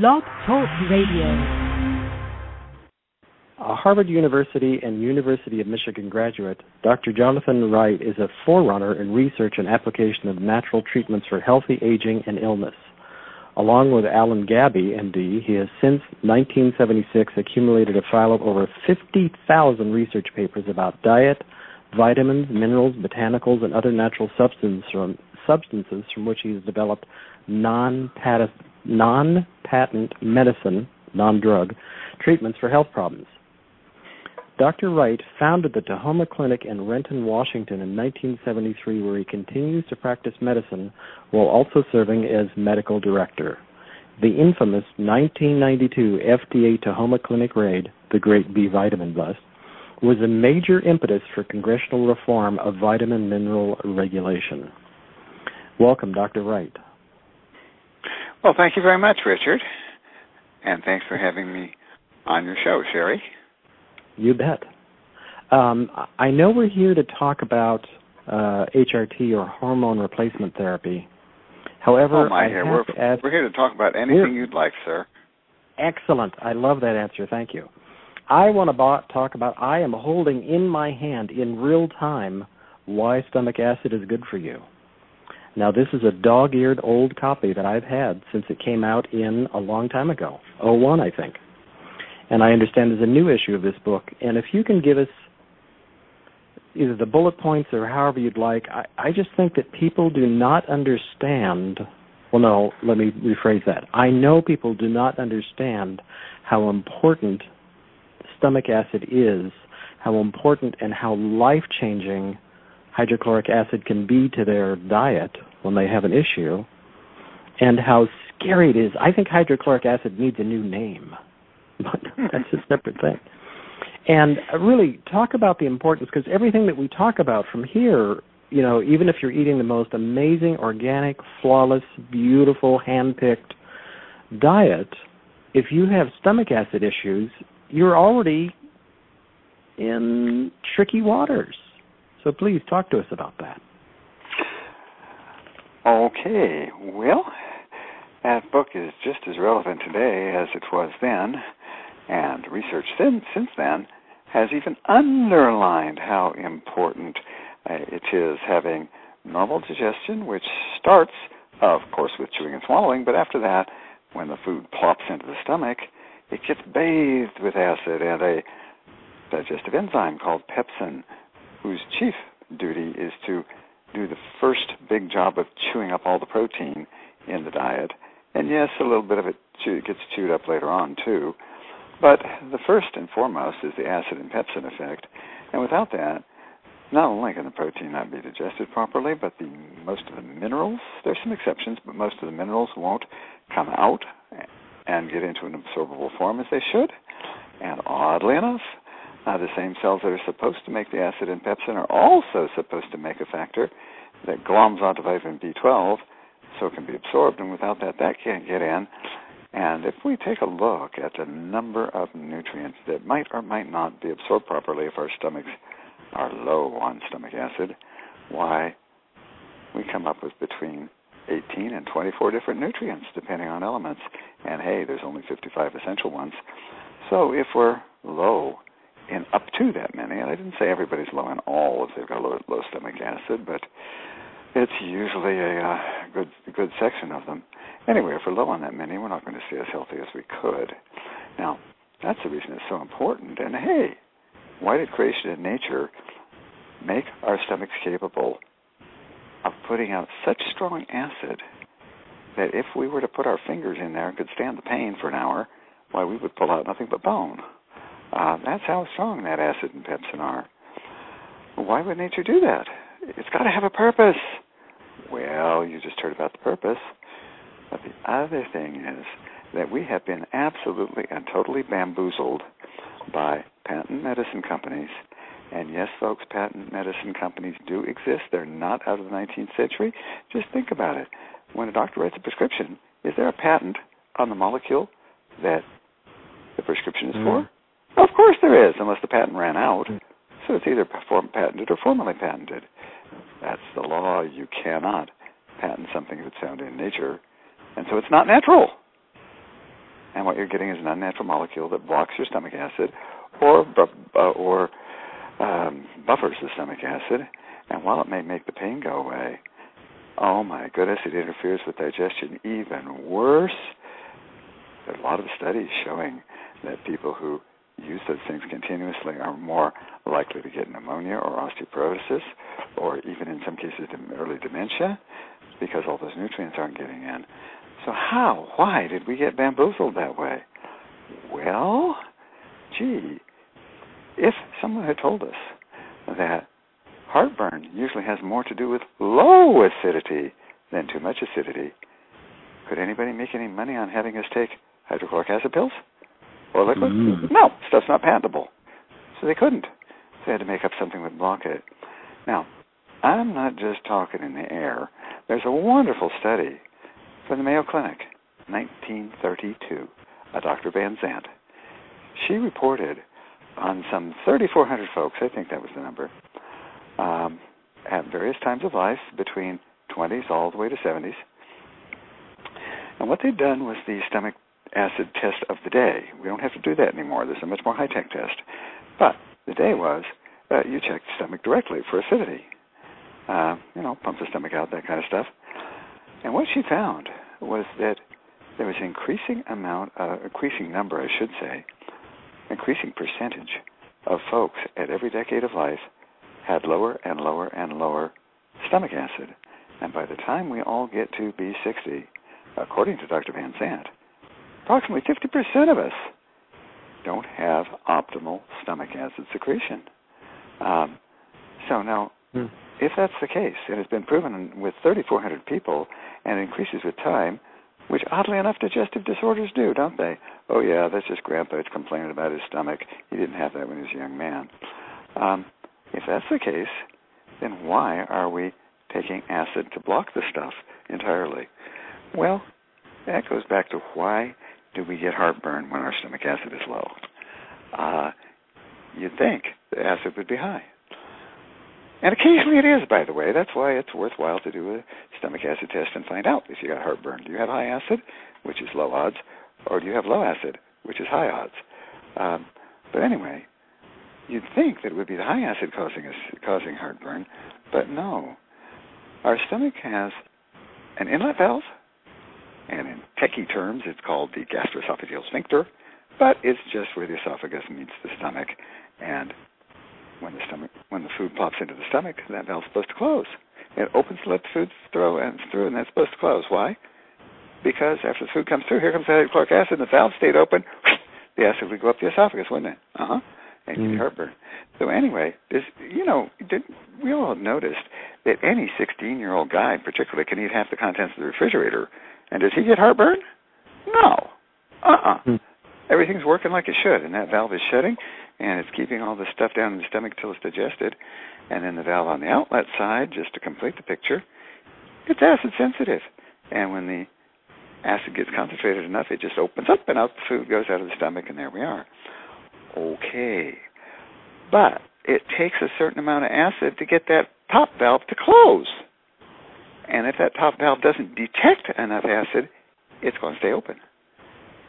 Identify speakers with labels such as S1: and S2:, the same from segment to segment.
S1: Blog Talk Radio.
S2: A Harvard University and University of Michigan graduate, Dr. Jonathan Wright is a forerunner in research and application of natural treatments for healthy aging and illness. Along with Alan Gabby, MD, he has since 1976 accumulated a file of over 50,000 research papers about diet, vitamins, minerals, botanicals, and other natural substances from which he has developed non-patent medicine, non-drug, treatments for health problems. Dr. Wright founded the Tahoma Clinic in Renton, Washington in 1973, where he continues to practice medicine while also serving as medical director. The infamous 1992 FDA Tahoma Clinic raid, the Great B Vitamin Bust, was a major impetus for congressional reform of vitamin mineral regulation. Welcome, Dr. Wright.
S3: Well, thank you very much, Richard, and thanks for having me on your show, Sherry.
S2: You bet. I know we're here to talk about HRT, or hormone replacement therapy. However,
S3: we're here to talk about anything you'd like, sir.
S2: Excellent. I love that answer. Thank you. I want to talk about, I am holding in my hand in real time why stomach acid is good for you. Now, this is a dog-eared old copy that I've had since it came out in a long time ago, 2001, I think. And I understand there's a new issue of this book. And if you can give us either the bullet points or however you'd like, I just think that people do not understand. Well, no, let me rephrase that. I know people do not understand how important stomach acid is, how important and how life-changing hydrochloric acid can be to their diet when they have an issue, and how scary it is. I think hydrochloric acid needs a new name, but that's a separate thing. And really talk about the importance, because everything that we talk about from here, you know, even if you're eating the most amazing, organic, flawless, beautiful, hand-picked diet, if you have stomach acid issues, you're already in tricky waters. So please talk to us about that.
S3: Okay. Well, that book is just as relevant today as it was then, and research since then has even underlined how important it is having normal digestion, which starts, of course, with chewing and swallowing, but after that, when the food plops into the stomach, it gets bathed with acid and a digestive enzyme called pepsin, whose chief duty is to do the first big job of chewing up all the protein in the diet. And yes, a little bit of it gets chewed up later on, too. But the first and foremost is the acid and pepsin effect. And without that, not only can the protein not be digested properly, but most of the minerals, there's some exceptions, but most of the minerals won't come out and get into an absorbable form as they should. And oddly enough, the same cells that are supposed to make the acid and pepsin are also supposed to make a factor that gloms onto vitamin B12 so it can be absorbed, and without that, that can't get in. And if we take a look at the number of nutrients that might or might not be absorbed properly if our stomachs are low on stomach acid, why, we come up with between 18 and 24 different nutrients depending on elements. And hey, there's only 55 essential ones. So if we're low in up to that many, and I didn't say everybody's low in all if they've got low stomach acid, but it's usually a good section of them. Anyway, if we're low on that many, we're not going to stay as healthy as we could. Now, that's the reason it's so important. And hey, why did creation and nature make our stomachs capable of putting out such strong acid that if we were to put our fingers in there and could stand the pain for an hour, why, we would pull out nothing but bone. That's how strong that acid and pepsin are. Why would nature do that? It's got to have a purpose. Well, you just heard about the purpose. But the other thing is that we have been absolutely and totally bamboozled by patent medicine companies. And yes, folks, patent medicine companies do exist. They're not out of the 19th century. Just think about it. When a doctor writes a prescription, is there a patent on the molecule that the prescription is for? Of course there is, unless the patent ran out. So it's either patented or formally patented. That's the law. You cannot patent something if it's found in nature. And so it's not natural. what you're getting is an unnatural molecule that blocks your stomach acid or buffers the stomach acid. And while it may make the pain go away, oh my goodness, it interferes with digestion even worse. There are a lot of studies showing that people who use those things continuously are more likely to get pneumonia or osteoporosis, or even in some cases early dementia, because all those nutrients aren't getting in. So why did we get bamboozled that way? Well, gee, if someone had told us that heartburn usually has more to do with low acidity than too much acidity, could anybody make any money on having us take hydrochloric acid pills or liquid? No, stuff's not patentable. So they couldn't. They had to make up something that would block it. Now, I'm not just talking in the air. There's a wonderful study from the Mayo Clinic, 1932, a Dr. Van Zandt. She reported on some 3,400 folks, I think that was the number, at various times of life, between 20s all the way to 70s. And what they'd done was the stomach acid test of the day. We don't have to do that anymore. There's a much more high-tech test. But the day was, you check the stomach directly for acidity. Pump the stomach out, that kind of stuff. And what she found was that there was an increasing percentage of folks at every decade of life had lower and lower and lower stomach acid. And by the time we all get to be 60, according to Dr. Van Zandt, approximately 50% of us don't have optimal stomach acid secretion. So now, if that's the case, and it's been proven with 3,400 people and increases with time, which oddly enough digestive disorders do, don't they? Oh yeah, that's just Grandpa complaining about his stomach. He didn't have that when he was a young man. If that's the case, then why are we taking acid to block the stuff entirely? Well, that goes back to why do we get heartburn when our stomach acid is low? You'd think the acid would be high. And occasionally it is, by the way. That's why it's worthwhile to do a stomach acid test and find out if you got heartburn. Do you have high acid, which is low odds, or do you have low acid, which is high odds? But anyway, you'd think that it would be the high acid causing heartburn, but no. Our stomach has an inlet valve, and in techie terms, it's called the gastroesophageal sphincter, but it's just where the esophagus meets the stomach, and when the food pops into the stomach, that valve's supposed to close. It opens to let the food through, and that's supposed to close. Why? Because after the food comes through, here comes the hydrochloric acid, and the valve stayed open, the acid would go up the esophagus, wouldn't it? And you'd get heartburn. So anyway, we all have noticed that any 16-year-old guy, particularly, can eat half the contents of the refrigerator. And does he get heartburn? No. Everything's working like it should, and that valve is shutting, and it's keeping all the stuff down in the stomach until it's digested. And then the valve on the outlet side, just to complete the picture, it's acid sensitive. And when the acid gets concentrated enough, it just opens up and out the food goes out of the stomach, and there we are. Okay. But it takes a certain amount of acid to get that top valve to close. And if that top valve doesn't detect enough acid, it's going to stay open.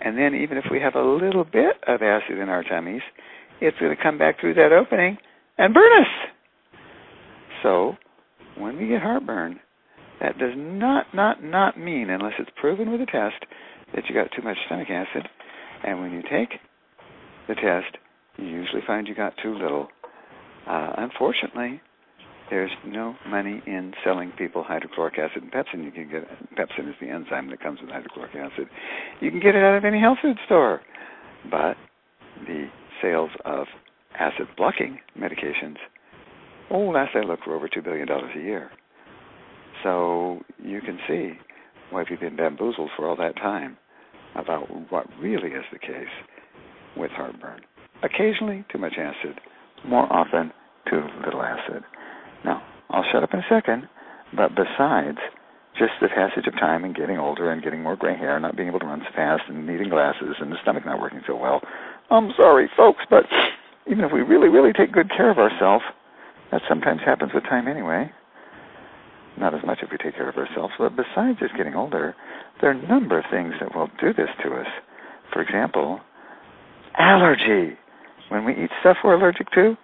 S3: And then even if we have a little bit of acid in our tummies, it's going to come back through that opening and burn us. So when we get heartburn, that does not mean, unless it's proven with a test, that you got too much stomach acid. And when you take the test, you usually find you got too little. Unfortunately, there's no money in selling people hydrochloric acid and pepsin. You can get pepsin is the enzyme that comes with hydrochloric acid. You can get it out of any health food store. But the sales of acid blocking medications, last I looked, were over $2 billion a year. So you can see why we've been bamboozled for all that time about what really is the case with heartburn. Occasionally, too much acid. More often, too little acid. Now, I'll shut up in a second, but besides just the passage of time and getting older and getting more gray hair, not being able to run so fast and needing glasses and the stomach not working so well, I'm sorry, folks, but even if we really, really take good care of ourselves, that sometimes happens with time anyway. Not as much if we take care of ourselves, but besides just getting older, there are a number of things that will do this to us. For example, allergy. When we eat stuff we're allergic to,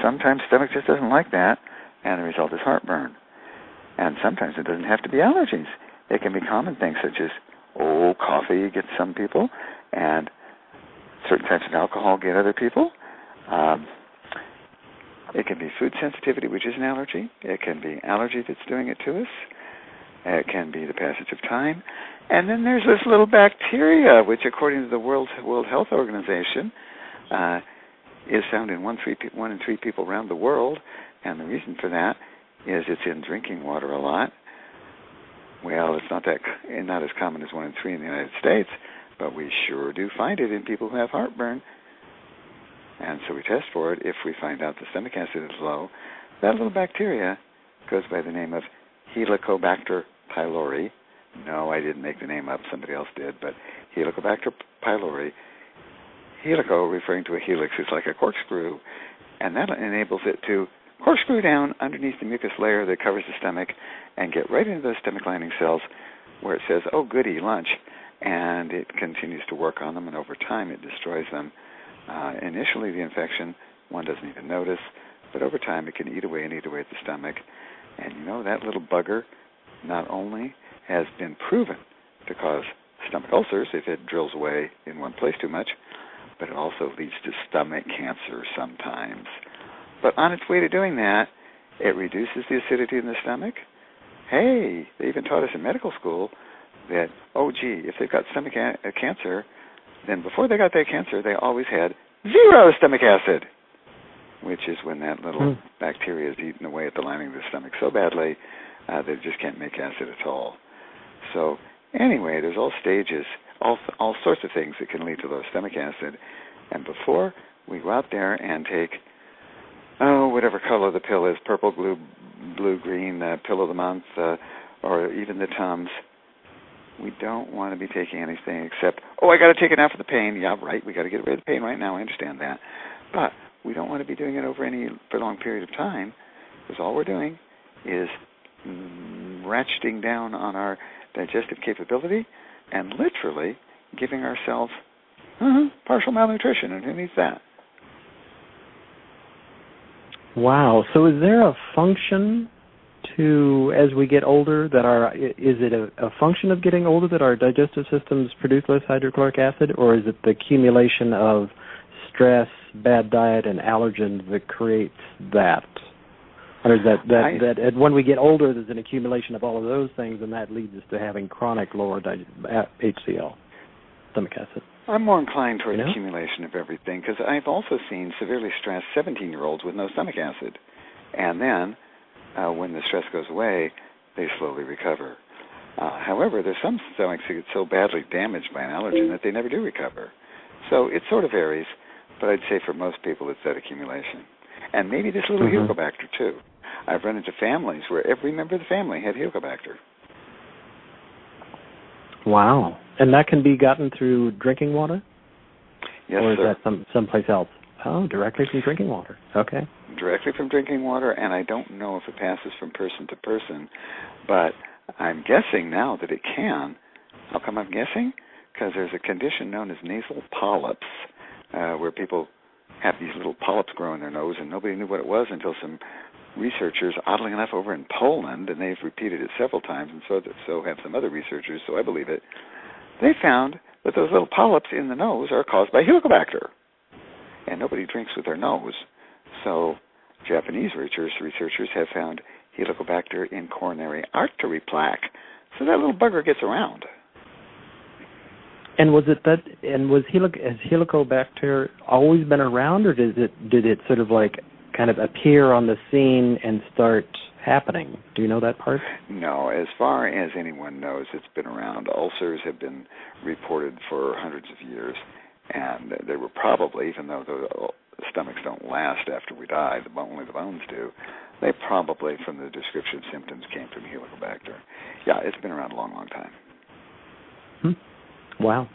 S3: sometimes stomach just doesn't like that, and the result is heartburn. And sometimes it doesn't have to be allergies. It can be common things such as, coffee gets some people, and certain types of alcohol get other people. It can be food sensitivity, which is an allergy. It can be allergy that's doing it to us. It can be the passage of time. And then there's this little bacteria, which according to the World Health Organization, is found in 1 in 3 people around the world. And the reason for that is it's in drinking water a lot. Well, it's not as common as 1 in 3 in the United States, but we sure do find it in people who have heartburn. And so we test for it. If we find out the stomach acid is low, that little bacteria goes by the name of Helicobacter pylori. No, I didn't make the name up. Somebody else did. But Helicobacter pylori, helico referring to a helix, is like a corkscrew, and that enables it to corkscrew down underneath the mucus layer that covers the stomach and get right into those stomach lining cells where it says, oh, goody, lunch, and it continues to work on them, and over time it destroys them. Initially, the infection, one doesn't even notice, but over time it can eat away at the stomach. And that little bugger not only has been proven to cause stomach ulcers if it drills away in one place too much, but it also leads to stomach cancer sometimes. But on its way to doing that, it reduces the acidity in the stomach. Hey, they even taught us in medical school that, if they've got stomach cancer, then before they got that cancer, they always had 0 stomach acid, which is when that little bacteria is eaten away at the lining of the stomach so badly that it just can't make acid at all. So anyway, there's all stages, all sorts of things that can lead to low stomach acid. And before we go out there and take, whatever color the pill is, purple, blue, green, pill of the month, or even the Tums, we don't want to be taking anything except, I got to take it now for the pain. Yeah, right, we got to get rid of the pain right now. I understand that. But we don't want to be doing it over any prolonged period of time, because all we're doing is ratcheting down on our digestive capability and literally giving ourselves partial malnutrition, and who needs that?
S2: Wow. So is there a function to, as we get older, is it a function of getting older that our digestive systems produce less hydrochloric acid, or is it the accumulation of stress, bad diet, and allergens that creates that? Or is that when we get older, there's an accumulation of all of those things, and that leads us to having chronic lower HCl, stomach acid?
S3: I'm more inclined toward accumulation of everything, because I've also seen severely stressed 17-year-olds with no stomach acid. And then, when the stress goes away, they slowly recover. However, there's some stomachs that get so badly damaged by an allergen that they never do recover. So it sort of varies, but I'd say for most people it's that accumulation. And maybe this little Helicobacter, too. I've run into families where every member of the family had Helicobacter.
S2: Wow. And that can be gotten through drinking water?
S3: Yes,
S2: or is
S3: sir.
S2: that someplace else? Oh, directly from drinking water. Okay.
S3: Directly from drinking water, and I don't know if it passes from person to person, but I'm guessing now that it can. How come I'm guessing? Because there's a condition known as nasal polyps, where people have these little polyps grow in their nose, and nobody knew what it was until some researchers, oddly enough, over in Poland, and they've repeated it several times, and so have some other researchers, so I believe it. They found that those little polyps in the nose are caused by Helicobacter, and nobody drinks with their nose. So Japanese researchers have found Helicobacter in coronary artery plaque, so that little bugger gets around.
S2: And has Helicobacter always been around, or did it sort of like kind of appear on the scene and start happening? Do you know that part?
S3: No, as far as anyone knows, it's been around. Ulcers have been reported for hundreds of years, and they were probably, even though the stomachs don't last after we die, only the bones do, they probably, from the description of symptoms, came from Helicobacter. Yeah, it's been around a long, long time.
S2: Wow.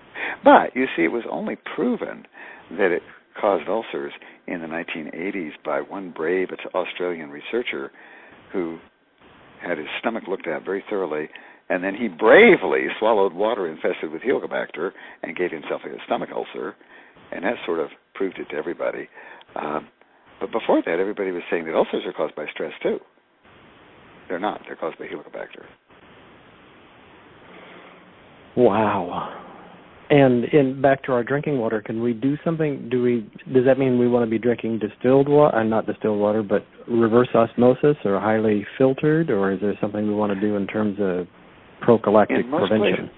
S3: But, you see, it was only proven that it caused ulcers in the 1980s by one brave Australian researcher who had his stomach looked at very thoroughly And then he bravely swallowed water infested with Helicobacter and gave himself a stomach ulcer, and that sort of proved it to everybody. But before that, everybody was saying that ulcers are caused by stress, too. They're not. They're caused by Helicobacter.
S2: Wow. And back to our drinking water, can we do something? Does that mean we want to be drinking distilled water, not distilled water, but reverse osmosis or highly filtered, or is there something we want to do in terms of prophylactic prevention?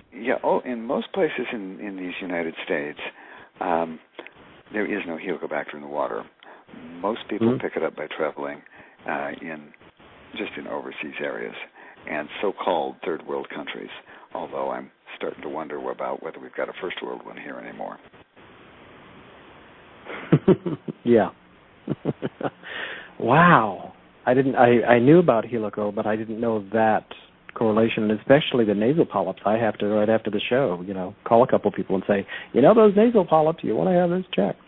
S3: In most places in these United States, there is no Helicobacter in the water. Most people pick it up by traveling in overseas areas and so-called third world countries, although I'm starting to wonder about whether we've got a first world one here anymore.
S2: Yeah. Wow. I knew about helico, but I didn't know that correlation, especially the nasal polyps. I have to, right after the show, call a couple people and say, those nasal polyps, you want to have this checked,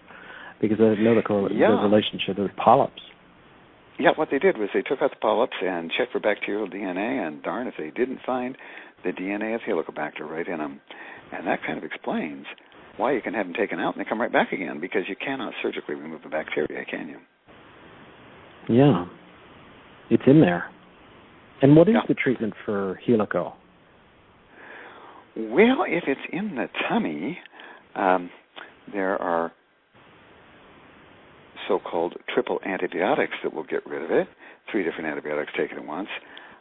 S2: because I didn't know the relationship with polyps.
S3: Yeah, what they did was they took out the polyps and checked for bacterial DNA, and darn if they didn't find the DNA of Helicobacter right in them. And that kind of explains why you can have them taken out and they come right back again, because you cannot surgically remove the bacteria, can you?
S2: Yeah, it's in there. And what is the treatment for helico?
S3: Well, if it's in the tummy, there are so-called triple antibiotics that will get rid of it, 3 different antibiotics taken at once.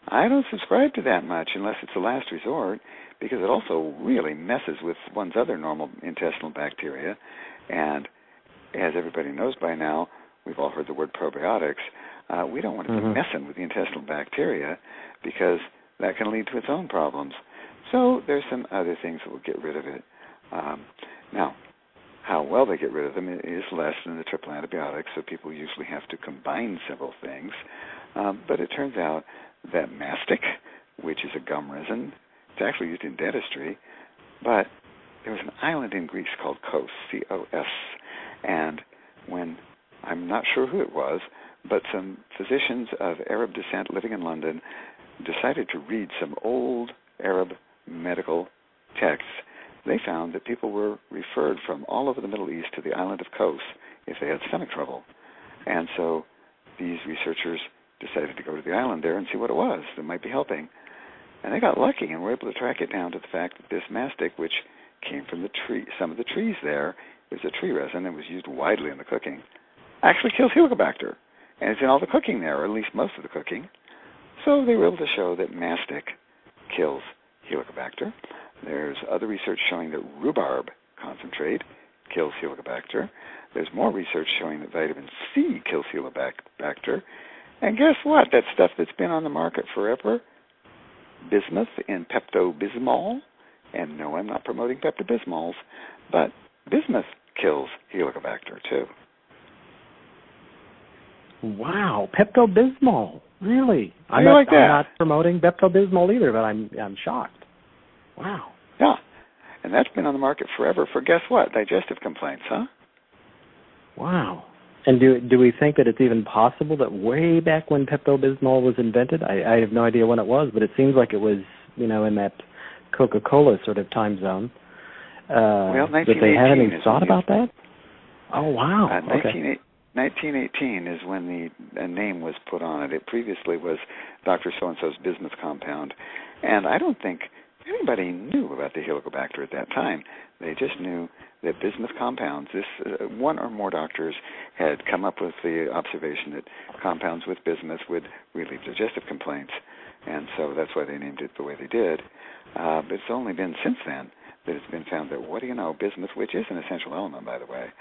S3: I don't subscribe to that much unless it's a last resort, because it also really messes with one's other normal intestinal bacteria. And as everybody knows by now, we've all heard the word probiotics. We don't want to be messing with the intestinal bacteria, because that can lead to its own problems. So there's some other things that will get rid of it. Now, how well they get rid of them is less than the triple antibiotics, so people usually have to combine several things. But it turns out that mastic, which is a gum resin, it's actually used in dentistry, but there was an island in Greece called Kos, C-O-S, and when, I'm not sure who it was, but some physicians of Arab descent living in London decided to read some old Arab medical texts. They found that people were referred from all over the Middle East to the island of Kos if they had stomach trouble. And so these researchers decided to go to the island there and see what it was that might be helping. And they got lucky and were able to track it down to the fact that this mastic, which came from some of the trees there, it was a tree resin and was used widely in the cooking, actually kills Helicobacter. And it's in all the cooking there, or at least most of the cooking. So they were able to show that mastic kills Helicobacter. There's other research showing that rhubarb concentrate kills Helicobacter. There's more research showing that vitamin C kills Helicobacter. And guess what? That stuff that's been on the market forever, bismuth and Pepto-Bismol, and no, I'm not promoting Pepto-Bismols, but bismuth kills Helicobacter too.
S2: Wow, Pepto-Bismol, really? I'm not promoting Pepto-Bismol either, but I'm shocked. Wow.
S3: Yeah, and that's been on the market forever for, guess what, digestive complaints, huh?
S2: Wow. And do we think that it's even possible that way back when Pepto-Bismol was invented, I have no idea when it was, but it seems like it was, in that Coca-Cola sort of time zone,
S3: well,
S2: that they had any thought about that? Oh, wow.
S3: 1918 is when the name was put on it. It previously was Dr. So-and-so's bismuth compound, and I don't think anybody knew about the Helicobacter at that time. They just knew that bismuth compounds, one or more doctors had come up with the observation that compounds with bismuth would relieve digestive complaints, and so that's why they named it the way they did. But it's only been since then that it's been found that, bismuth, which is an essential element, by the way,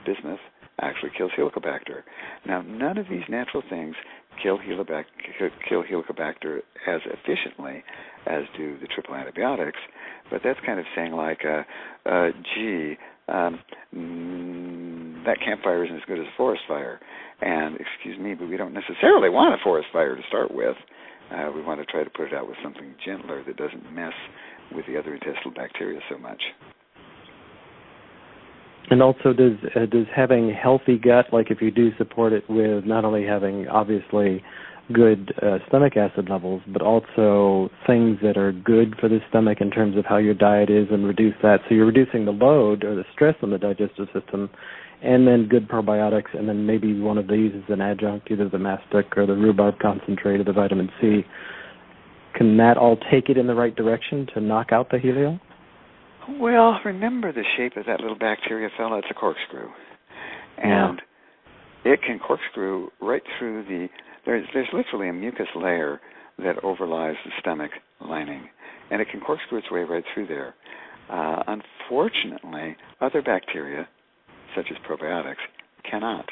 S3: bismuth actually kills Helicobacter. Now, none of these natural things kill Helicobacter as efficiently as do the triple antibiotics, but that's kind of saying like, that campfire isn't as good as a forest fire. And, excuse me, but we don't necessarily want a forest fire to start with. We want to try to put it out with something gentler that doesn't mess with the other intestinal bacteria so much.
S2: And also, does having healthy gut, like if you do support it with not only having, obviously, good stomach acid levels, but also things that are good for the stomach in terms of how your diet is and reduce that. So you're reducing the load or the stress on the digestive system, and then good probiotics, and then maybe one of these is an adjunct, either the mastic or the rhubarb concentrate or the vitamin C. Can that all take it in the right direction to knock out the hilio?
S3: Well, remember the shape of that little bacteria fella? It's a corkscrew. And it can corkscrew right through there's literally a mucus layer that overlies the stomach lining, and it can corkscrew its way right through there. Unfortunately, other bacteria, such as probiotics, cannot.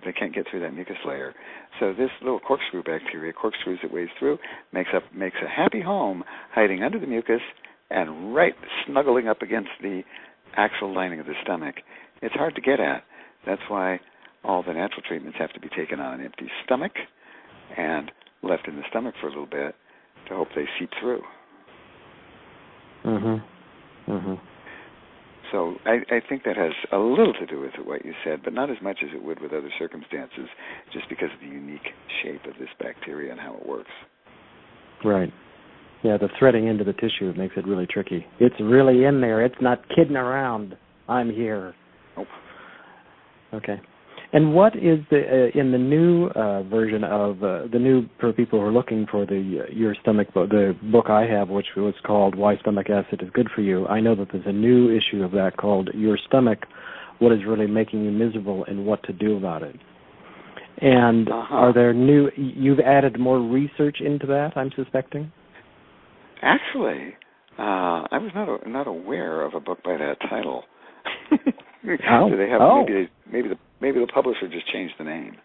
S3: They can't get through that mucus layer. So this little corkscrew bacteria corkscrews its way through, makes a happy home hiding under the mucus and right snuggling up against the actual lining of the stomach. It's hard to get at. That's why all the natural treatments have to be taken on an empty stomach and left in the stomach for a little bit to hope they seep through. So I think that has a little to do with what you said, but not as much as it would with other circumstances, just because of the unique shape of this bacteria and how it works.
S2: Right. Yeah, the threading into the tissue makes it really tricky. It's really in there. It's not kidding around. I'm here.
S3: Nope.
S2: Okay. And what is in the new version of the new, for people who are looking for the Your Stomach book, the book I have, which was called Why Stomach Acid is Good for You. I know that there's a new issue of that called Your Stomach, What is Really Making You Miserable and What to Do About It. And are there you've added more research into that, I'm suspecting?
S3: Actually, I was not aware of a book by that title. Do they have maybe the publisher just changed the name?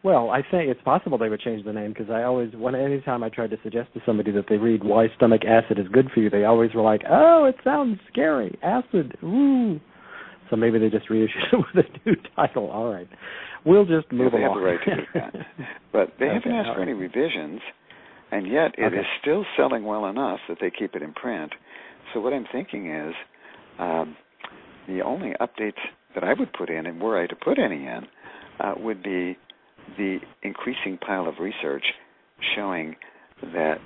S2: Well, I think it's possible they would change the name, because anytime I tried to suggest to somebody that they read Why Stomach Acid is Good for You, they always were like, "Oh, it sounds scary, acid, ooh." So maybe they just reissued it with a new title. All right, we'll just move along.
S3: They have the right to do that, but they haven't asked for any revisions, and yet it is still selling well enough that they keep it in print. So what I'm thinking is, the only updates that I would put in, and were I to put any in, would be the increasing pile of research showing that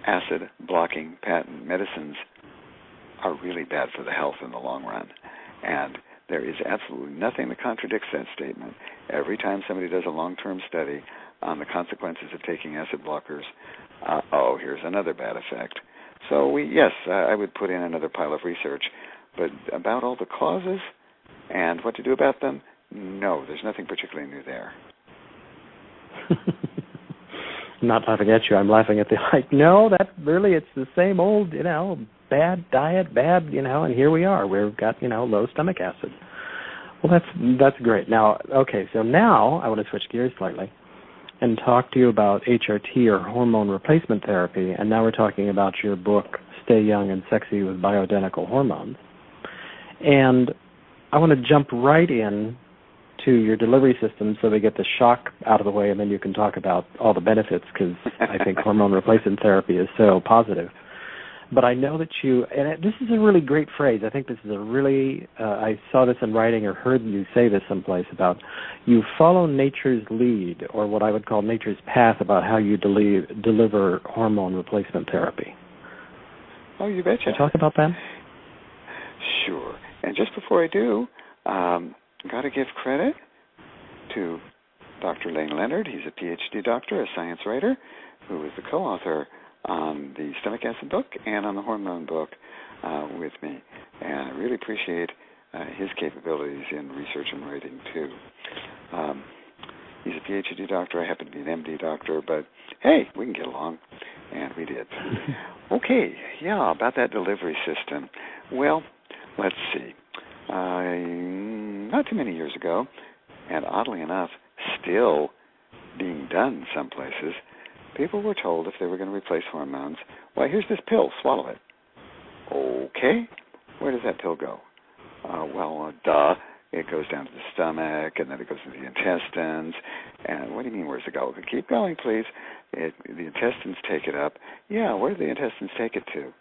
S3: acid-blocking patent medicines are really bad for the health in the long run. And there is absolutely nothing that contradicts that statement. Every time somebody does a long-term study on the consequences of taking acid blockers, here's another bad effect. So I would put in another pile of research. But about all the causes and what to do about them, no, there's nothing particularly new there.
S2: I'm not laughing at you. I'm laughing at no, that really, it's the same old, bad diet, and here we are. We've got, low stomach acid. Well, that's great. Now, so now I want to switch gears slightly and talk to you about HRT, or hormone replacement therapy. And now we're talking about your book, Stay Young and Sexy with Bioidentical Hormones. And I want to jump right in to your delivery system so we get the shock out of the way, and then you can talk about all the benefits, because I think hormone replacement therapy is so positive. But I know that this is a really great phrase. I think this is I saw this in writing or heard you say this someplace about you follow nature's lead, or what I would call nature's path, about how you deliver hormone replacement therapy.
S3: Oh, you betcha.
S2: Can you talk about that?
S3: Sure. And just before I do, got to give credit to Dr. Lane Leonard. He's a PhD doctor, a science writer, who is the co-author on the stomach acid book and on the hormone book with me. And I really appreciate his capabilities in research and writing, too. He's a PhD doctor. I happen to be an MD doctor, but hey, we can get along. And we did. Okay, about that delivery system. Well, let's see. Not too many years ago, and oddly enough, still being done in some places, people were told if they were going to replace hormones, well, here's this pill, swallow it. Okay, where does that pill go? It goes down to the stomach, and then it goes to the intestines. And what do you mean, where's it go? Keep going, please. The intestines take it up. Yeah, where do the intestines take it to?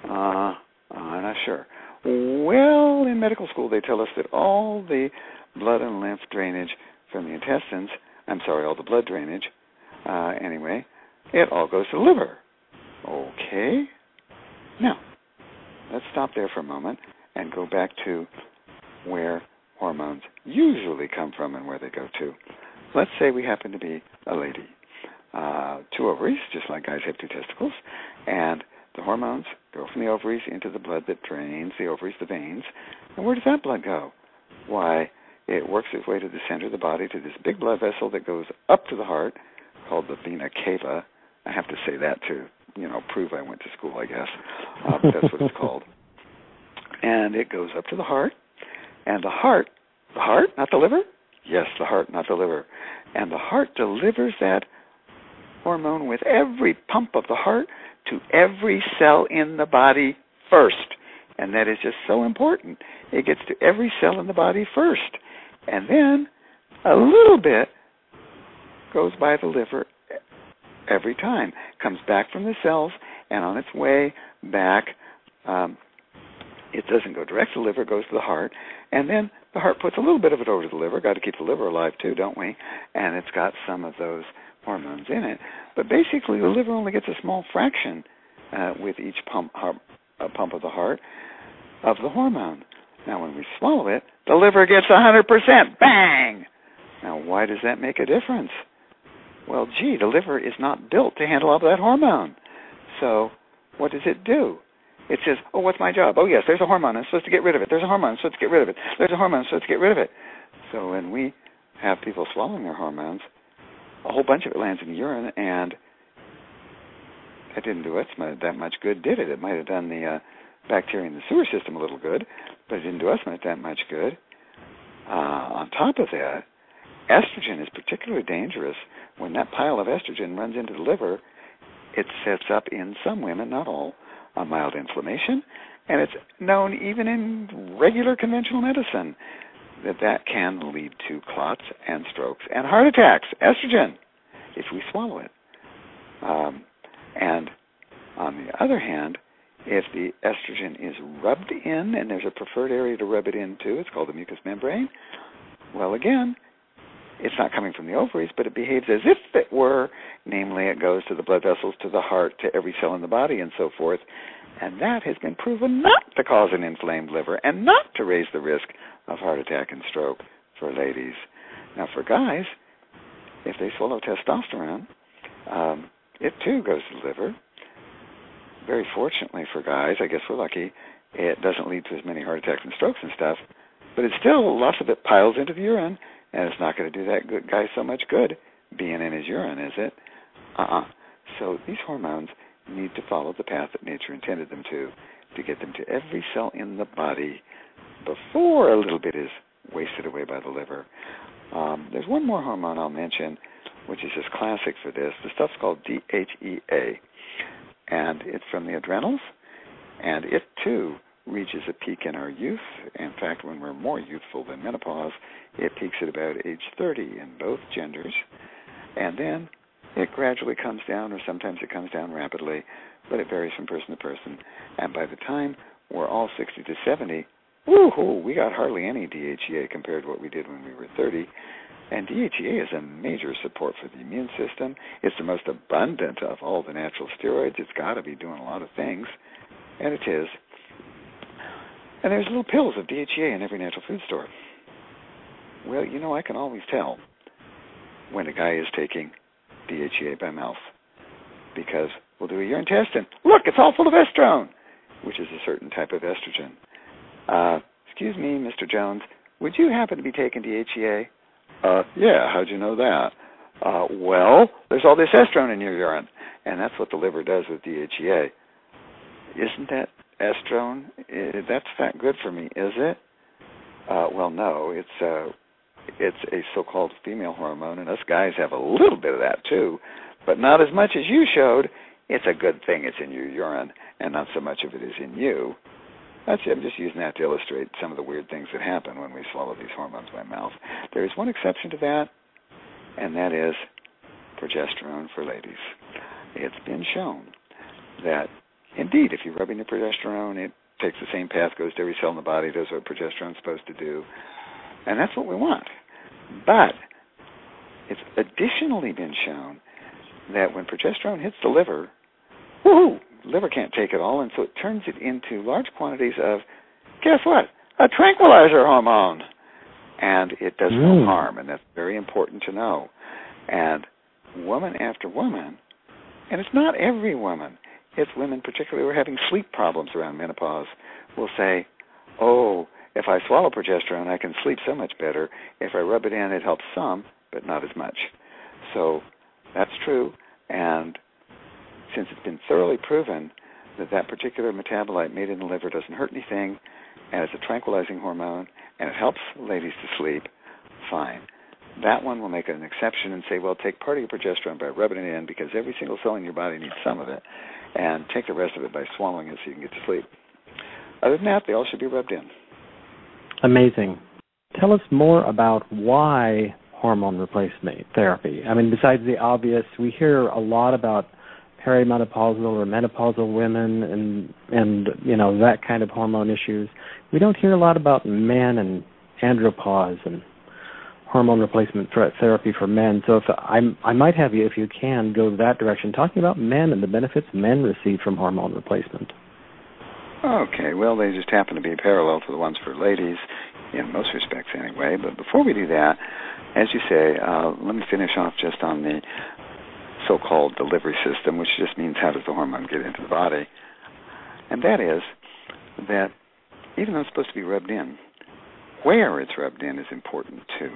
S3: I'm not sure. Well, in medical school, they tell us that all the blood and lymph drainage from the intestines all the blood drainage, anyway, it all goes to the liver. Okay? Now, let's stop there for a moment and go back to where hormones usually come from and where they go to. Let's say we happen to be a lady. 2 ovaries, just like guys have 2 testicles, and the hormones go from the ovaries into the blood that drains the ovaries, the veins. And where does that blood go? Why, it works its way to the center of the body, to this big blood vessel that goes up to the heart, called the vena cava. I have to say that to, prove I went to school, I guess. But that's what it's called. And it goes up to the heart. And the heart, not the liver? Yes, the heart, not the liver. And the heart delivers that hormone with every pump of the heart to every cell in the body first. And that is just so important. It gets to every cell in the body first. And then a little bit goes by the liver every time. Comes back from the cells, and on its way back, it doesn't go direct to the liver, it goes to the heart. And then the heart puts a little bit of it over to the liver. Got to keep the liver alive too, don't we? And it's got some of those hormones in it. But basically, the liver only gets a small fraction with each pump of the heart of the hormone. Now, when we swallow it, the liver gets 100%. Bang! Now, why does that make a difference? Well, gee, the liver is not built to handle all that hormone. So what does it do? It says, oh, what's my job? Oh, yes, there's a hormone. I'm supposed to get rid of it. There's a hormone. I'm supposed to get rid of it. There's a hormone. I'm supposed to get rid of it. So when we have people swallowing their hormones, a whole bunch of it lands in the urine, and that didn't do us that much good, did it? It might have done the bacteria in the sewer system a little good, but it didn't do us that much good. On top of that, estrogen is particularly dangerous. When that pile of estrogen runs into the liver, it sets up in some women, not all, a mild inflammation, and it's known even in regular conventional medicine that can lead to clots and strokes and heart attacks. Estrogen, if we swallow it. And on the other hand, if the estrogen is rubbed in, and there's a preferred area to rub it into, it's called the mucous membrane, well, again, it's not coming from the ovaries, but it behaves as if it were, namely it goes to the blood vessels, to the heart, to every cell in the body, and so forth. And that has been proven not to cause an inflamed liver and not to raise the risk of heart attack and stroke for ladies. Now, for guys, if they swallow testosterone, it too goes to the liver. Very fortunately for guys, I guess we're lucky, it doesn't lead to as many heart attacks and strokes and stuff, but it's still, lots of it piles into the urine, and it's not going to do that good guy so much good being in his urine, is it? So these hormones need to follow the path that nature intended them to get them to every cell in the body before a little bit is wasted away by the liver. There's one more hormone I'll mention, which is just classic for this. The stuff's called DHEA, and it's from the adrenals, and it too reaches a peak in our youth. In fact, when we're more youthful than menopause, it peaks at about age 30 in both genders, and then it gradually comes down, or sometimes it comes down rapidly, but it varies from person to person. And by the time we're all 60 to 70, woo-hoo, we got hardly any DHEA compared to what we did when we were 30. And DHEA is a major support for the immune system. It's the most abundant of all the natural steroids. It's got to be doing a lot of things, and it is. And there's little pills of DHEA in every natural food store. Well, I can always tell when a guy is taking DHEA by mouth, because we'll do a urine test and look, it's all full of estrone, which is a certain type of estrogen. Excuse me, Mr. Jones, would you happen to be taking DHEA? Yeah, how'd you know that? Well, there's all this estrone in your urine, and that's what the liver does with DHEA. Isn't that estrone? That's not good for me, is it? Well, no, it's a so-called female hormone, and us guys have a little bit of that too, but not as much as you showed. It's a good thing it's in your urine, and not so much of it is in you. I'm just using that to illustrate some of the weird things that happen when we swallow these hormones by mouth. There is one exception to that, and that is progesterone for ladies. It's been shown that, indeed, if you're rubbing the progesterone, it takes the same path, goes to every cell in the body, does what progesterone's supposed to do, and that's what we want. But it's additionally been shown that when progesterone hits the liver, woohoo, liver can't take it all, and so it turns it into large quantities of, guess what, a tranquilizer hormone. And it does no harm, and that's very important to know. And woman after woman, and it's not every woman, it's women particularly who are having sleep problems around menopause, will say, oh, if I swallow progesterone, I can sleep so much better. If I rub it in, it helps some, but not as much. So that's true, and since it's been thoroughly proven that that particular metabolite made in the liver doesn't hurt anything, and it's a tranquilizing hormone, and it helps ladies to sleep, fine. That one will make an exception and say, well, take part of your progesterone by rubbing it in because every single cell in your body needs some of it, and take the rest of it by swallowing it so you can get to sleep. Other than that, they all should be rubbed in.
S2: Amazing. Tell us more about why hormone replacement therapy. I mean, besides the obvious, we hear a lot about perimenopausal or menopausal women and you know, that kind of hormone issues. We don't hear a lot about men and andropause and hormone replacement therapy for men. So if I might have you, if you can, go that direction, talking about men and the benefits men receive from hormone replacement.
S3: Okay, well, they just happen to be parallel to the ones for ladies in most respects anyway. But before we do that, as you say, let me finish off just on the so-called delivery system, which just means how does the hormone get into the body. And that is that even though it's supposed to be rubbed in, where it's rubbed in is important too.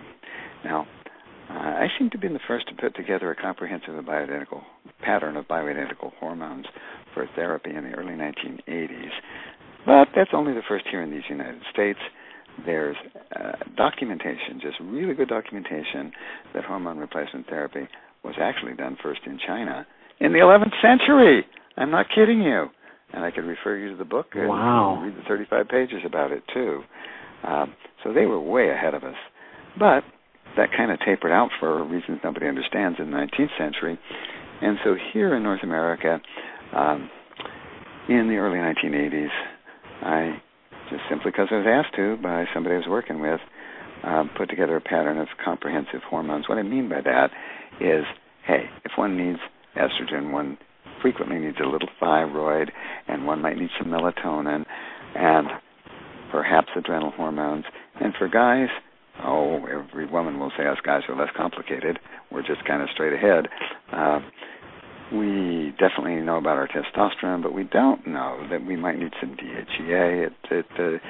S3: Now, I seem to have been the first to put together a comprehensive bioidentical pattern of bioidentical hormones for therapy in the early 1980s. But that's only the first here in these United States. There's documentation, just really good documentation, that hormone replacement therapy was actually done first in China in the 11th century. I'm not kidding you. And I could refer you to the book and read the 35 pages about it, too. So they were way ahead of us. But that kind of tapered out for reasons nobody understands in the 19th century. And so here in North America, in the early 1980s, I, just simply because I was asked to by somebody I was working with, put together a pattern of comprehensive hormones. What I mean by that is, hey, if one needs estrogen, one frequently needs a little thyroid, and one might need some melatonin, and perhaps adrenal hormones. And for guys, every woman will say us guys are less complicated. We're just kind of straight ahead. We definitely know about our testosterone, but we don't know that we might need some DHEA. It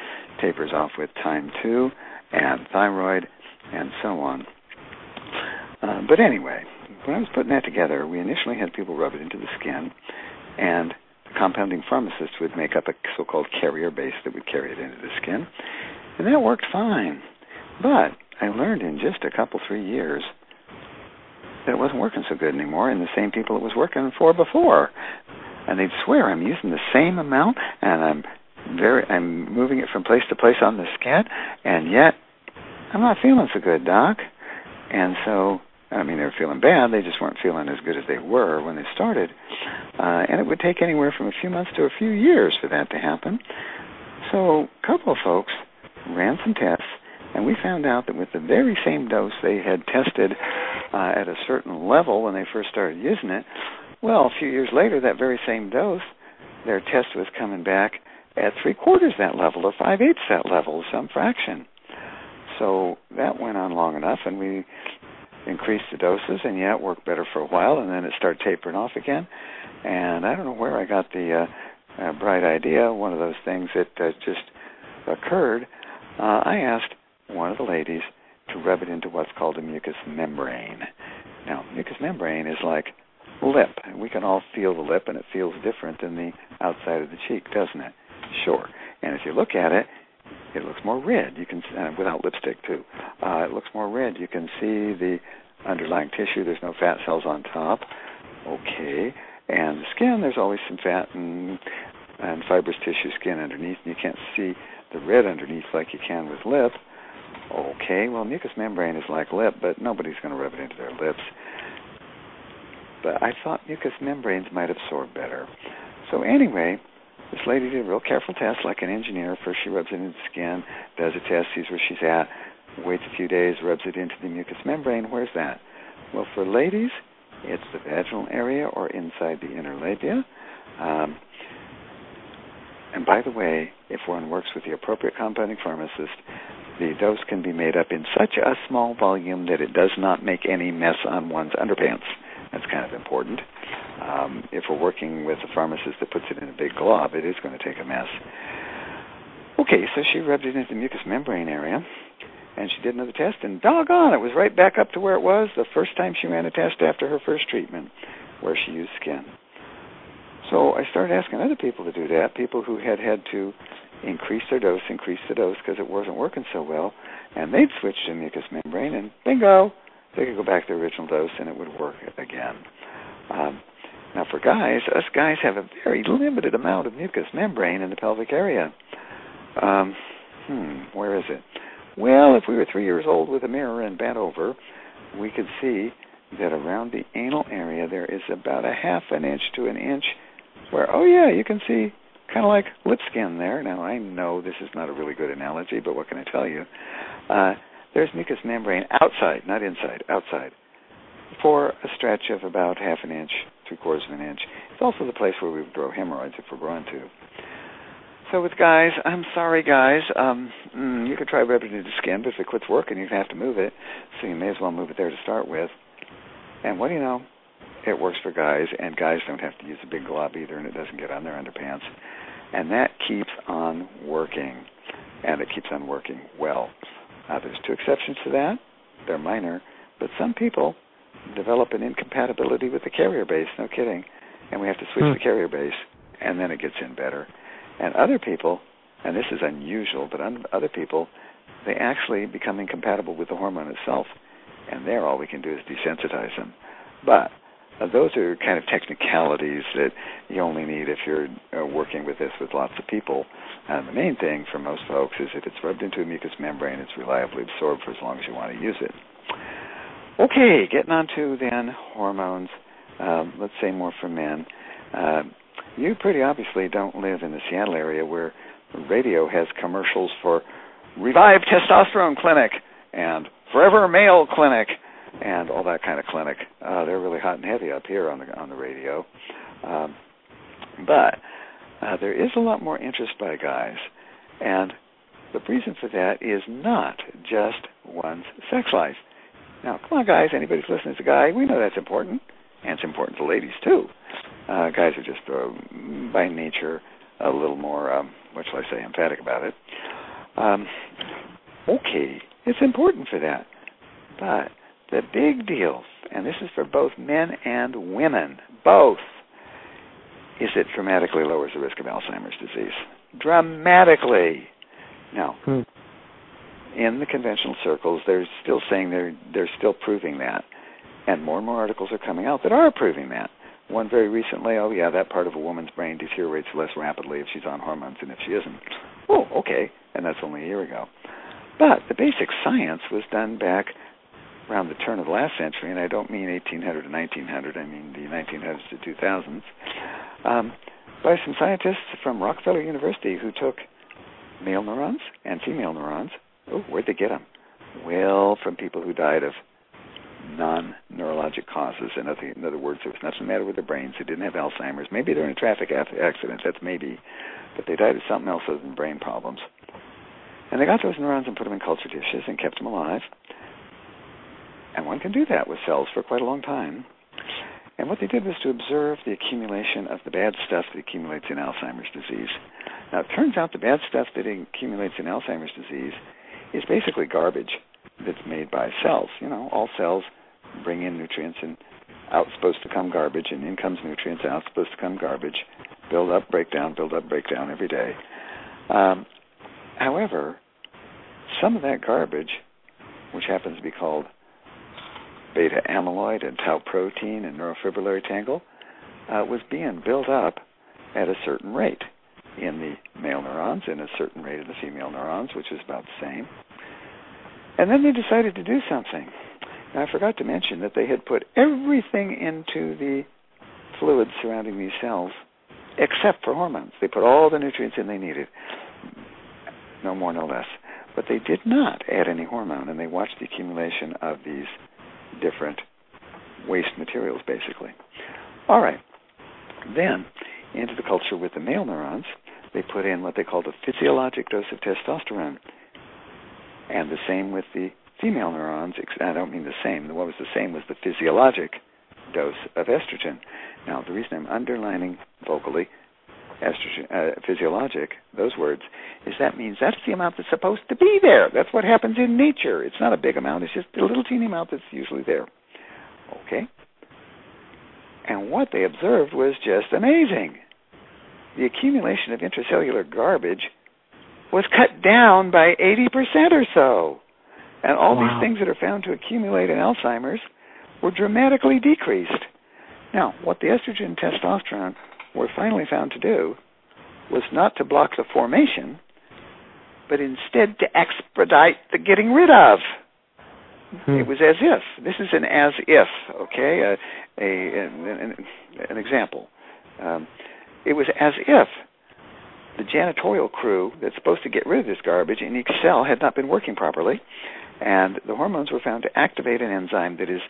S3: tapers off with time, too, and thyroid, and so on. But anyway, when I was putting that together, we initially had people rub it into the skin, and the compounding pharmacist would make up a so-called carrier base that would carry it into the skin, and that worked fine. But I learned in just a couple, 3 years that it wasn't working so good anymore, and the same people it was working for before. And they'd swear I'm using the same amount, and I'm moving it from place to place on the skin, and yet I'm not feeling so good, Doc. And so, I mean, they were feeling bad. They just weren't feeling as good as they were when they started. And it would take anywhere from a few months to a few years for that to happen. So a couple of folks ran some tests, and we found out that with the very same dose they had tested at a certain level when they first started using it, well, a few years later, that very same dose, their test was coming back at 3/4 that level or 5/8 that level, some fraction. So that went on long enough, and we increased the doses, and it worked better for a while, and then it started tapering off again. And I don't know where I got the bright idea, one of those things that just occurred. I asked one of the ladies to rub it into what's called a mucous membrane. Now, mucous membrane is like lip. We can all feel the lip, and it feels different than the outside of the cheek, doesn't it? Sure. And if you look at it, it looks more red. You can, without lipstick too. It looks more red. You can see the underlying tissue. There's no fat cells on top. Okay. And the skin, there's always some fat and fibrous tissue skin underneath, and you can't see the red underneath like you can with lip. Okay. Well, mucous membrane is like lip, but nobody's going to rub it into their lips. But I thought mucous membranes might absorb better. So anyway, this lady did a real careful test like an engineer. First she rubs it into the skin, does a test, sees where she's at, waits a few days, rubs it into the mucous membrane. Where's that? Well, for ladies, it's the vaginal area or inside the inner labia. And by the way, if one works with the appropriate compounding pharmacist, the dose can be made up in such a small volume that it does not make any mess on one's underpants. That's kind of important. If we're working with a pharmacist that puts it in a big glob, it is going to take a mess. Okay, so she rubbed it into the mucous membrane area, and she did another test, and doggone, it was right back up to where it was the first time she ran a test after her first treatment, where she used skin. So I started asking other people to do that, people who had to increase the dose because it wasn't working so well, and they'd switch to mucous membrane, and bingo, they could go back to the original dose, and it would work again. Now for guys, us guys have a very limited amount of mucous membrane in the pelvic area. Where is it? Well, if we were 3 years old with a mirror and bent over, we could see that around the anal area there is about a half an inch to an inch where, oh yeah, you can see kind of like lip skin there. Now, I know this is not a really good analogy, but what can I tell you? There's mucous membrane outside, not inside, outside, for a stretch of about half an inch, 3/4 of an inch. It's also the place where we would grow hemorrhoids if we're growing to. So with guys, I'm sorry, guys. You could try rubbing it into skin, but if it quits working, you're going to have to move it. So you may as well move it there to start with. And what do you know? It works for guys, and guys don't have to use a big glob either, and it doesn't get on their underpants. And that keeps on working, and it keeps on working well. There's 2 exceptions to that. They're minor, but some people develop an incompatibility with the carrier base, no kidding, and we have to switch the carrier base, and then it gets in better. And other people, and this is unusual, but other people, they actually become incompatible with the hormone itself, and there all we can do is desensitize them. But those are kind of technicalities that you only need if you're working with this with lots of people. The main thing for most folks is if it's rubbed into a mucous membrane, it's reliably absorbed for as long as you want to use it. Okay, getting on to then hormones, let's say more for men. You pretty obviously don't live in the Seattle area where radio has commercials for Revive Testosterone Clinic and Forever Male Clinic and all that kind of clinic. They're really hot and heavy up here on the radio. But there is a lot more interest by guys, and the reason for that is not just one's sex life. Now, come on, guys, anybody who's listening is a guy. We know that's important, and it's important to ladies, too. Guys are just, by nature, a little more, what shall I say, emphatic about it. Okay, it's important for that. But the big deal, and this is for both men and women, both, is it dramatically lowers the risk of Alzheimer's disease. Dramatically. Now, in the conventional circles, they're still saying they're still proving that. And more articles are coming out that are proving that. One very recently, oh yeah, that part of a woman's brain deteriorates less rapidly if she's on hormones than if she isn't. Oh, okay, and that's only a year ago. But the basic science was done back around the turn of the last century, and I don't mean 1800 to 1900, I mean the 1900s to 2000s, by some scientists from Rockefeller University who took male neurons and female neurons. Oh, where'd they get them? Well, from people who died of non-neurologic causes. In other words, there was nothing the matter with their brains. They didn't have Alzheimer's. Maybe they're in a traffic accident. That's maybe. But they died of something else other than brain problems. And they got those neurons and put them in culture dishes and kept them alive. And one can do that with cells for quite a long time. And what they did was to observe the accumulation of the bad stuff that accumulates in Alzheimer's disease. Now, it turns out the bad stuff that accumulates in Alzheimer's disease is basically garbage that's made by cells. You know, all cells bring in nutrients, and out's supposed to come garbage, and in comes nutrients, out's supposed to come garbage. Build up, break down every day. However, some of that garbage, which happens to be called beta amyloid and tau protein and neurofibrillary tangle, was being built up at a certain rate in the male neurons and a certain rate in the female neurons, which is about the same. And then they decided to do something. Now, I forgot to mention that they had put everything into the fluids surrounding these cells except for hormones. They put all the nutrients in they needed, no more, no less. But they did not add any hormone, and they watched the accumulation of these different waste materials, basically. All right. Then, into the culture with the male neurons, they put in what they called a physiologic dose of testosterone. And the same with the female neurons. I don't mean the same. What was the same was the physiologic dose of estrogen. Now, the reason I'm underlining vocally estrogen, physiologic, those words, is that means that's the amount that's supposed to be there. That's what happens in nature. It's not a big amount. It's just a little teeny amount that's usually there. Okay? And what they observed was just amazing. The accumulation of intracellular garbage was cut down by 80% or so. And all these things that are found to accumulate in Alzheimer's were dramatically decreased. Now, what the estrogen and testosterone were finally found to do was not to block the formation, but instead to expedite the getting rid of. It was as if. This is an as if, okay, an example. It was as if the janitorial crew that's supposed to get rid of this garbage in each cell had not been working properly, and the hormones were found to activate an enzyme that is,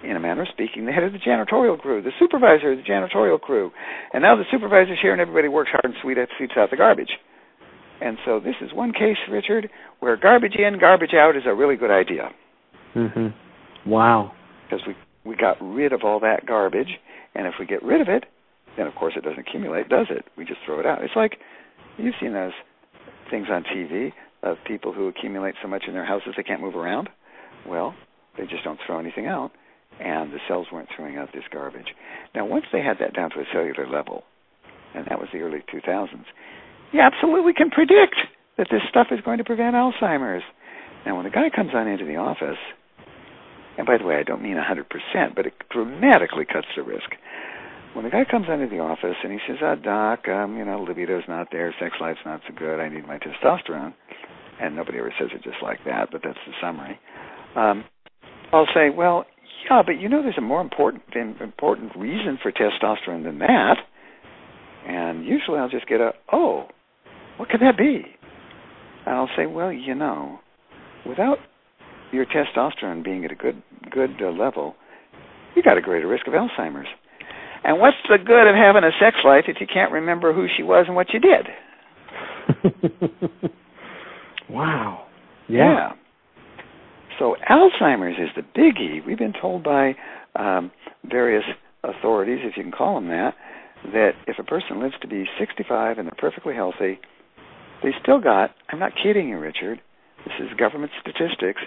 S3: in a manner of speaking, the head of the janitorial crew, the supervisor of the janitorial crew. And now the supervisor's here and everybody works hard and sweeps out the garbage. And so this is one case, Richard, where garbage in, garbage out is a really good idea.
S2: Mm-hmm. Wow.
S3: Because we got rid of all that garbage, and if we get rid of it, then of course it doesn't accumulate, does it? We just throw it out. It's like, you've seen those things on TV of people who accumulate so much in their houses they can't move around. Well, they just don't throw anything out, and the cells weren't throwing out this garbage. Now, once they had that down to a cellular level, and that was the early 2000s, you absolutely can predict that this stuff is going to prevent Alzheimer's. Now, when the guy comes on into the office, and by the way, I don't mean 100%, but it dramatically cuts the risk. When the guy comes into the office and he says, Doc, libido's not there, sex life's not so good, I need my testosterone, and nobody ever says it just like that, but that's the summary, I'll say, well, yeah, but there's a more important reason for testosterone than that, and usually I'll just get what could that be? And I'll say, well, without your testosterone being at a good level, you got a greater risk of Alzheimer's. And what's the good of having a sex life if you can't remember who she was and what you did?
S2: Wow.
S3: Yeah. So Alzheimer's is the biggie. We've been told by various authorities, if you can call them that if a person lives to be 65 and they're perfectly healthy, they still got, I'm not kidding you, Richard, this is government statistics,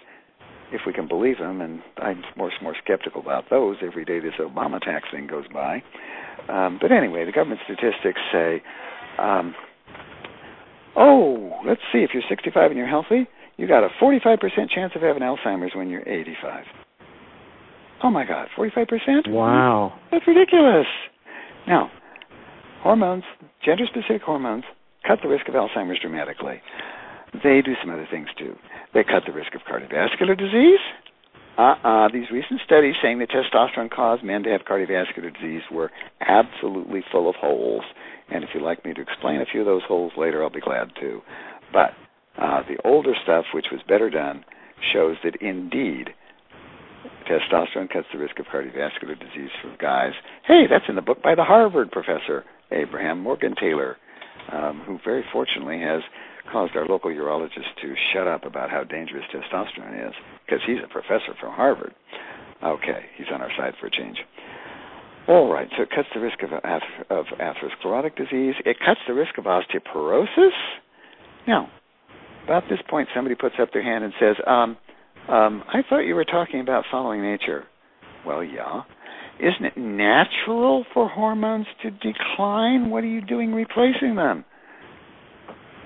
S3: if we can believe them, and I'm more skeptical about those every day this Obama tax thing goes by. But anyway, the government statistics say, let's see, if you're 65 and you're healthy, you got a 45% chance of having Alzheimer's when you're 85. Oh my God, 45%?
S2: Wow.
S3: That's ridiculous. Now, hormones, gender-specific hormones, cut the risk of Alzheimer's dramatically. They do some other things too. They cut the risk of cardiovascular disease. These recent studies saying that testosterone caused men to have cardiovascular disease were absolutely full of holes. And if you'd like me to explain a few of those holes later, I'll be glad to. But the older stuff, which was better done, shows that indeed testosterone cuts the risk of cardiovascular disease for guys. Hey, that's in the book by the Harvard professor, Abraham Morgan-Taylor, who very fortunately has caused our local urologist to shut up about how dangerous testosterone is, because he's a professor from Harvard. Okay, he's on our side for a change. All right, so it cuts the risk of atherosclerotic disease. It cuts the risk of osteoporosis. Now, about this point, somebody puts up their hand and says, I thought you were talking about following nature. Well, yeah. Isn't it natural for hormones to decline? What are you doing replacing them?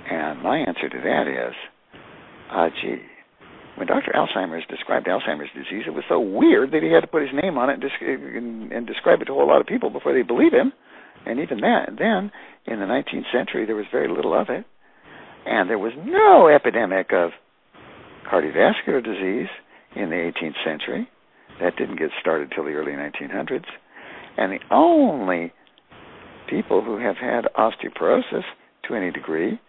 S3: And my answer to that is, when Dr. Alzheimer's described Alzheimer's disease, it was so weird that he had to put his name on it and describe it to a whole lot of people before they believe him. And even then, in the 19th century, there was very little of it. And there was no epidemic of cardiovascular disease in the 18th century. That didn't get started till the early 1900s. And the only people who have had osteoporosis to any degree,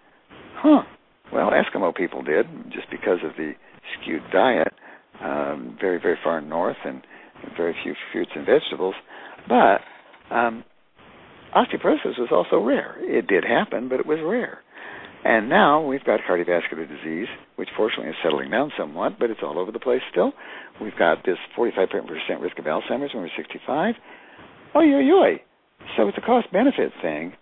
S3: well, Eskimo people did, just because of the skewed diet, very, very far north and very few fruits and vegetables. But osteoporosis was also rare. It did happen, but it was rare. And now we've got cardiovascular disease, which fortunately is settling down somewhat, but it's all over the place still. We've got this 45% risk of Alzheimer's when we're 65. Oy, oy, oy. So it's a cost-benefit thing.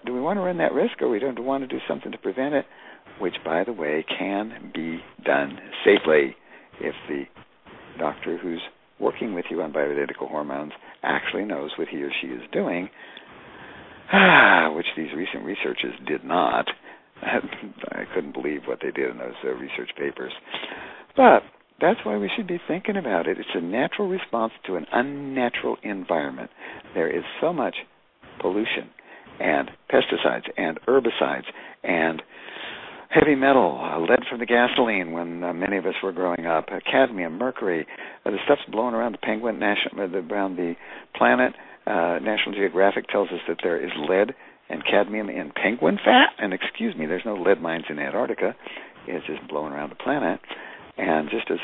S3: Do we want to run that risk, or we don't want to do something to prevent it, which, by the way, can be done safely if the doctor who's working with you on bioidentical hormones actually knows what he or she is doing, which these recent researchers did not. I couldn't believe what they did in those research papers. But that's why we should be thinking about it. It's a natural response to an unnatural environment. There is so much pollution and pesticides and herbicides and heavy metal, lead from the gasoline when many of us were growing up, cadmium, mercury, the stuff's blowing around around the planet. National Geographic tells us that there is lead and cadmium in penguin fat. And excuse me, there's no lead mines in Antarctica. It's just blowing around the planet. And just as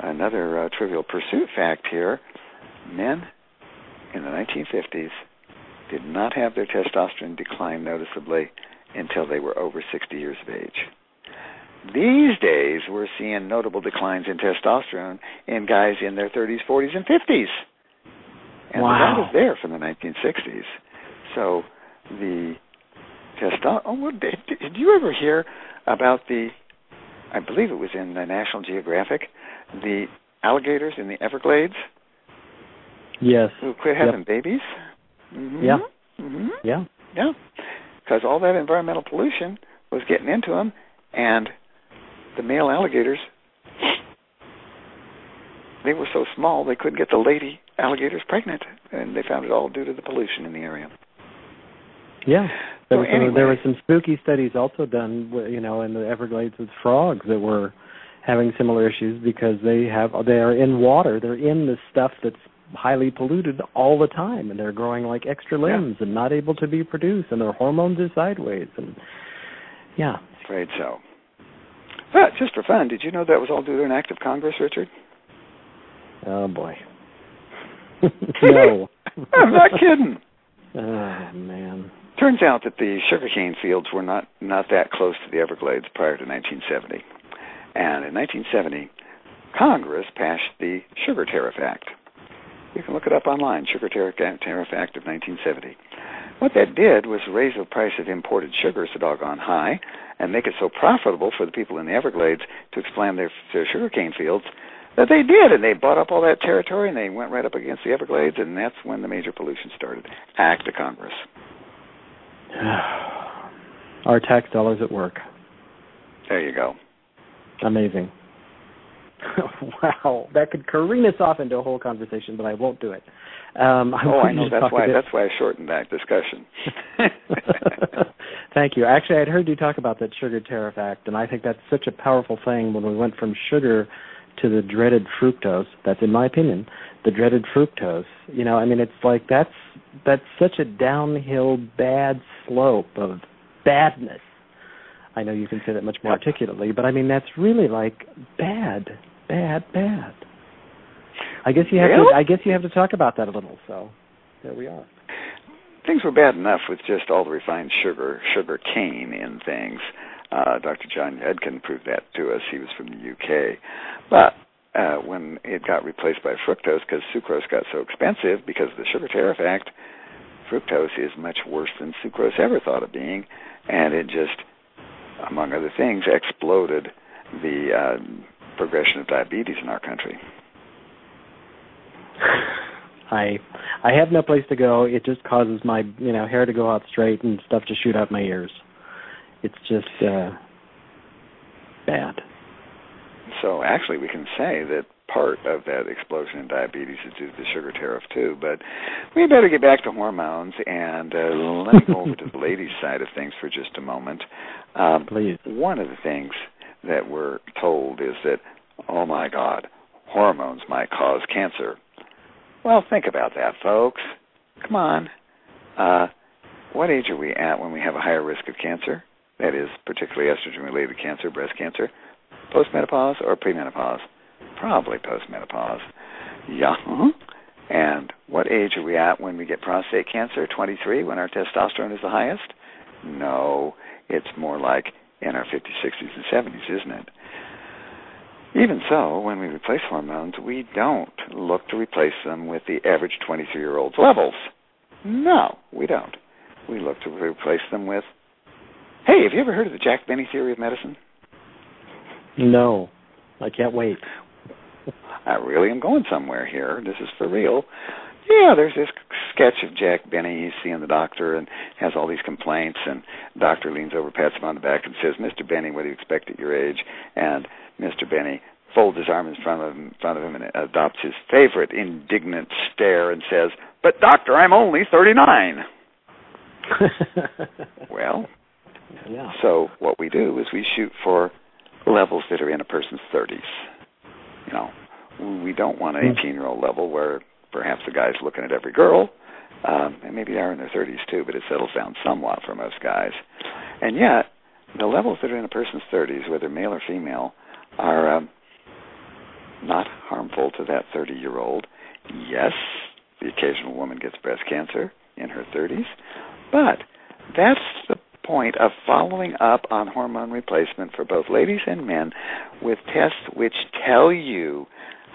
S3: another trivial pursuit fact here, men in the 1950s did not have their testosterone decline noticeably until they were over 60 years of age. These days, we're seeing notable declines in testosterone in guys in their 30s, 40s, and 50s. And the data is there from the 1960s. So the testosterone... did you ever hear about I believe it was in the National Geographic, the alligators in the Everglades?
S2: Yes.
S3: Who quit having babies? Mm-hmm.
S2: Yeah.
S3: Mm-hmm.
S2: Yeah.
S3: Yeah. Because all that environmental pollution was getting into them, and the male alligators, they were so small they couldn't get the lady alligators pregnant, and they found it all due to the pollution in the area.
S2: Yeah. There were some spooky studies also done, in the Everglades with frogs that were having similar issues because they are in water. They're in the stuff that's highly polluted all the time, and they're growing like extra limbs and not able to be produced, and their hormones are sideways. And
S3: Afraid so. But just for fun, did you know that was all due to an act of Congress, Richard?
S2: Oh boy. No.
S3: I'm not kidding.
S2: Oh man.
S3: Turns out that the sugarcane fields were not that close to the Everglades prior to 1970. And in 1970, Congress passed the Sugar Tariff Act. You can look it up online, Sugar Tariff Act of 1970. What that did was raise the price of imported sugar so doggone high and make it so profitable for the people in the Everglades to expand their sugarcane fields that they did. And they bought up all that territory, and they went right up against the Everglades, and that's when the major pollution started. Act of Congress.
S2: Our tax dollars at work.
S3: There you go.
S2: Amazing. Wow, that could careen us off into a whole conversation, but I won't do it. I know.
S3: That's why I shortened that discussion.
S2: Thank you. Actually, I'd heard you talk about that Sugar Tariff Act, and I think that's such a powerful thing when we went from sugar to the dreaded fructose. That's, in my opinion, the dreaded fructose. It's like that's such a downhill bad slope of badness. I know you can say that much more articulately, but that's really like bad. I guess you have to talk about that a little. So there we are.
S3: Things were bad enough with just all the refined sugar cane in things. Dr. John Yudkin proved that to us. He was from the UK. But when it got replaced by fructose, because sucrose got so expensive because of the Sugar Tariff Act, fructose is much worse than sucrose ever thought of being, and it just, among other things, exploded the progression of diabetes in our country.
S2: I have no place to go. It just causes my hair to go out straight and stuff to shoot out my ears. It's just bad. So
S3: actually, we can say that part of that explosion in diabetes is due to the sugar tariff too. But we better get back to hormones and let me go over to the ladies' side of things for just a moment.
S2: Please.
S3: One of the things that we're told is that, oh my God, hormones might cause cancer. Well, think about that, folks. Come on. What age are we at when we have a higher risk of cancer? That is, particularly estrogen-related cancer, breast cancer, postmenopause or premenopause? Probably postmenopause. Yeah. And what age are we at when we get prostate cancer? 23, when our testosterone is the highest? No, it's more like in our 50s, 60s, and 70s, isn't it? Even so, when we replace hormones, we don't look to replace them with the average 23-year-old's levels. No, we don't. We look to replace them with, hey, have you ever heard of the Jack Benny theory of medicine?
S2: No, I can't wait.
S3: I really am going somewhere here. This is for real. Yeah, there's this sketch of Jack Benny. He's seeing the doctor and has all these complaints, and the doctor leans over, pats him on the back, and says, Mr. Benny, what do you expect at your age? And Mr. Benny folds his arm in front of him and adopts his favorite indignant stare and says, but doctor, I'm only 39. Well, yeah. So what we do is we shoot for levels that are in a person's 30s. You know, we don't want an 18-year-old level where perhaps a guy's looking at every girl, and maybe they are in their 30s too, but it settles down somewhat for most guys. And yet, the levels that are in a person's 30s, whether male or female, are not harmful to that 30-year-old. Yes, the occasional woman gets breast cancer in her 30s, but that's the point of following up on hormone replacement for both ladies and men with tests which tell you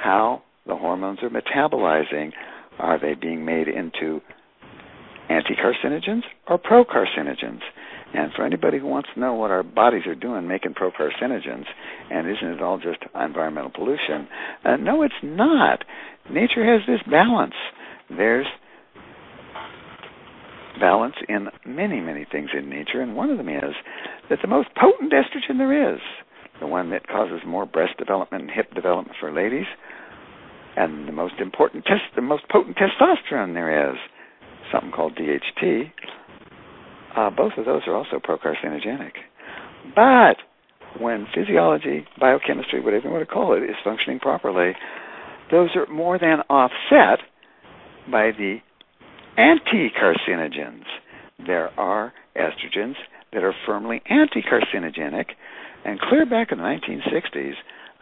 S3: how the hormones are metabolizing. Are they being made into anti-carcinogens or pro-carcinogens? And for anybody who wants to know what our bodies are doing making pro-carcinogens, and isn't it all just environmental pollution? No, it's not. Nature has this balance. There's balance in many, many things in nature, and one of them is that the most potent estrogen there is, the one that causes more breast development and hip development for ladies, and the most potent testosterone there is, something called DHT. Both of those are also procarcinogenic. But when physiology, biochemistry, whatever you want to call it, is functioning properly, those are more than offset by the anti-carcinogens. There are estrogens that are firmly anti-carcinogenic, and clear back in the 1960s,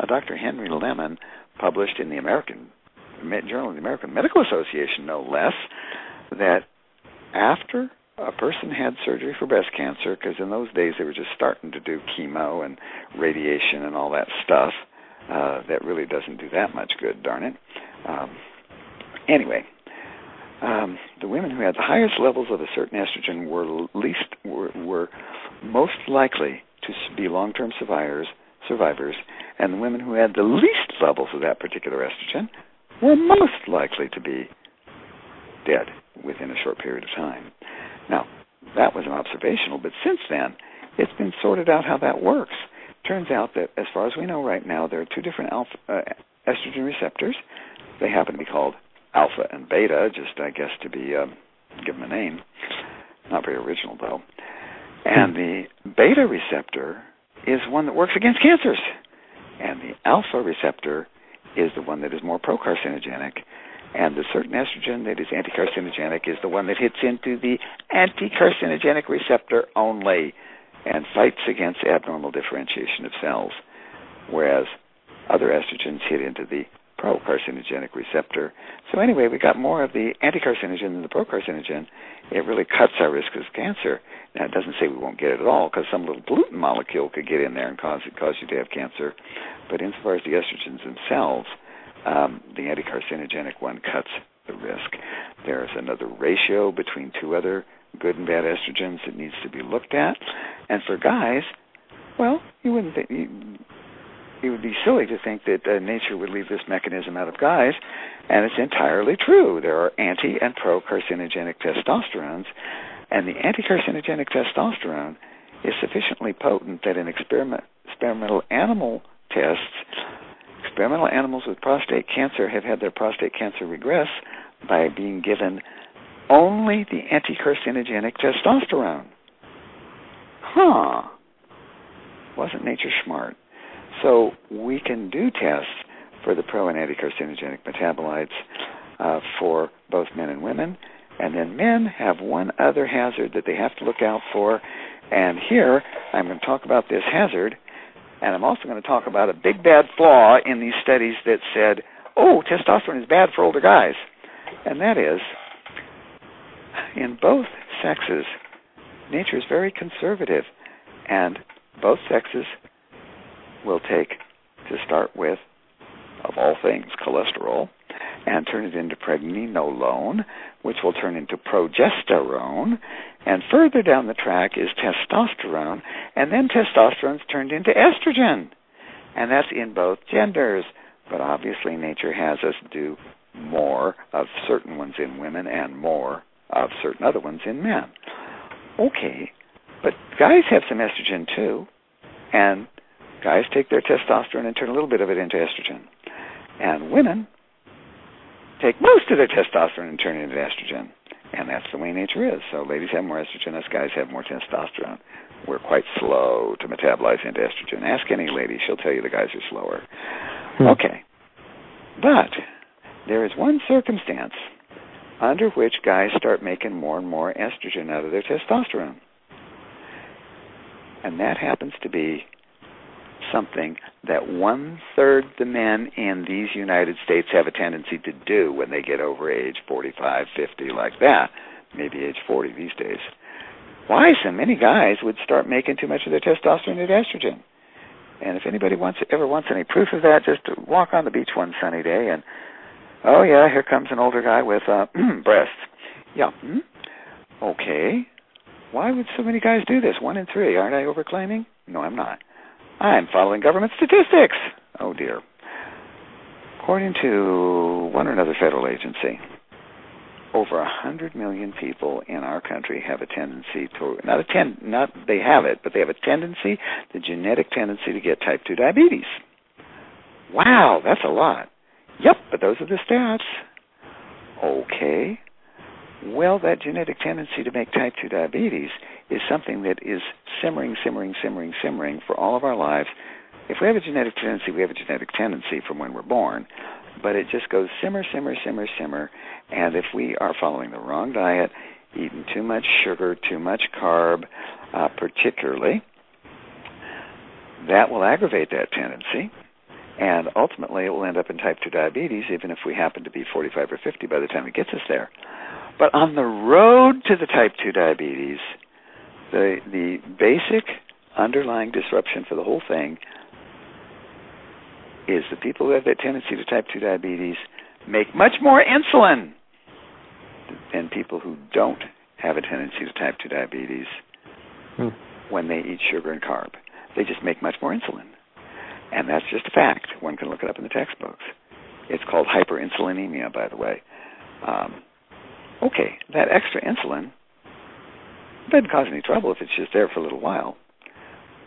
S3: Dr. Henry Lemon published in the Journal of the American Medical Association, no less, that after a person had surgery for breast cancer, because in those days they were just starting to do chemo and radiation and all that stuff, that really doesn't do that much good, darn it. Anyway, the women who had the highest levels of a certain estrogen were most likely to be long-term survivors, and the women who had the least levels of that particular estrogen were most likely to be dead within a short period of time. Now, that was an observational, but since then, it's been sorted out how that works. Turns out that, as far as we know right now, there are two different estrogen receptors. They happen to be called alpha and beta, just, I guess, to be give them a name. Not very original, though. And the beta receptor is one that works against cancers. And the alpha receptor is the one that is more procarcinogenic. And the certain estrogen that is anticarcinogenic is the one that hits into the anticarcinogenic receptor only and fights against abnormal differentiation of cells, whereas other estrogens hit into the procarcinogenic receptor. So anyway, we got more of the anticarcinogen than the procarcinogen. It really cuts our risk of cancer. Now, it doesn't say we won't get it at all, because some little pollutant molecule could get in there and cause you to have cancer. But insofar as the estrogens themselves, the anticarcinogenic one cuts the risk. There's another ratio between two other good and bad estrogens that needs to be looked at. And for guys, well, you wouldn't think... It would be silly to think that nature would leave this mechanism out of guys, and it's entirely true. There are anti- and pro-carcinogenic testosterones, and the anti-carcinogenic testosterone is sufficiently potent that in experimental animal tests, experimental animals with prostate cancer have had their prostate cancer regress by being given only the anti-carcinogenic testosterone. Wasn't nature smart? So we can do tests for the pro and anti-carcinogenic metabolites for both men and women. And then men have one other hazard that they have to look out for. And here I'm going to talk about this hazard. And I'm also going to talk about a big bad flaw in these studies that said, oh, testosterone is bad for older guys. And that is, in both sexes, nature is very conservative, and both sexes will take, to start with, of all things, cholesterol, and turn it into pregnenolone, which will turn into progesterone, and further down the track is testosterone, and then testosterone is turned into estrogen, and that's in both genders. But obviously nature has us do more of certain ones in women and more of certain other ones in men. Okay, but guys have some estrogen too, and guys take their testosterone and turn a little bit of it into estrogen. And women take most of their testosterone and turn it into estrogen. And that's the way nature is. So ladies have more estrogen, us guys have more testosterone. We're quite slow to metabolize into estrogen. Ask any lady, she'll tell you the guys are slower. Okay. But there is one circumstance under which guys start making more and more estrogen out of their testosterone. And that happens to be something that 1/3 the men in these United States have a tendency to do when they get over age 45, 50, like that, maybe age 40 these days. Why so many guys would start making too much of their testosterone into estrogen? And if anybody ever wants any proof of that, just to walk on the beach one sunny day and, oh yeah, here comes an older guy with breasts. Yeah, okay. Why would so many guys do this? 1 in 3. Aren't I overclaiming? No, I'm not. I'm following government statistics. Oh, dear. According to one or another federal agency, over 100 million people in our country have a tendency to, they have it, but they have a tendency, the genetic tendency to get type 2 diabetes. Wow, that's a lot. Yep, but those are the stats. Okay. Well, that genetic tendency to make type 2 diabetes is something that is simmering for all of our lives. If we have a genetic tendency, we have a genetic tendency from when we're born. But it just goes simmer. And if we are following the wrong diet, eating too much sugar, too much carb, particularly, that will aggravate that tendency. And ultimately, it will end up in type 2 diabetes, even if we happen to be 45 or 50 by the time it gets us there. But on the road to the type 2 diabetes, the basic underlying disruption for the whole thing is the people who have that tendency to type 2 diabetes make much more insulin than people who don't have a tendency to type 2 diabetes when they eat sugar and carb. They just make much more insulin. And that's just a fact. One can look it up in the textbooks. It's called hyperinsulinemia, by the way. Okay, that extra insulin doesn't cause any trouble if it's just there for a little while.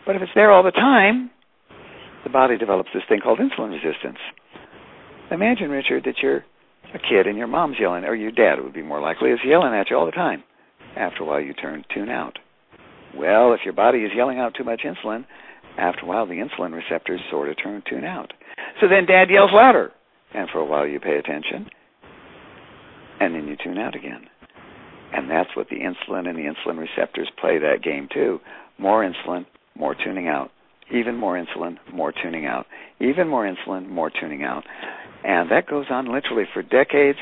S3: But if it's there all the time, the body develops this thing called insulin resistance. Imagine, Richard, that you're a kid and your mom's yelling, or your dad would be more likely, is yelling at you all the time. After a while, you tune out. Well, if your body is yelling out too much insulin, after a while, the insulin receptors sort of tune out. So then Dad yells louder, and for a while you pay attention, and then you tune out again. And that's what the insulin and the insulin receptors play that game too. More insulin, more tuning out. Even more insulin, more tuning out. Even more insulin, more tuning out. And that goes on literally for decades.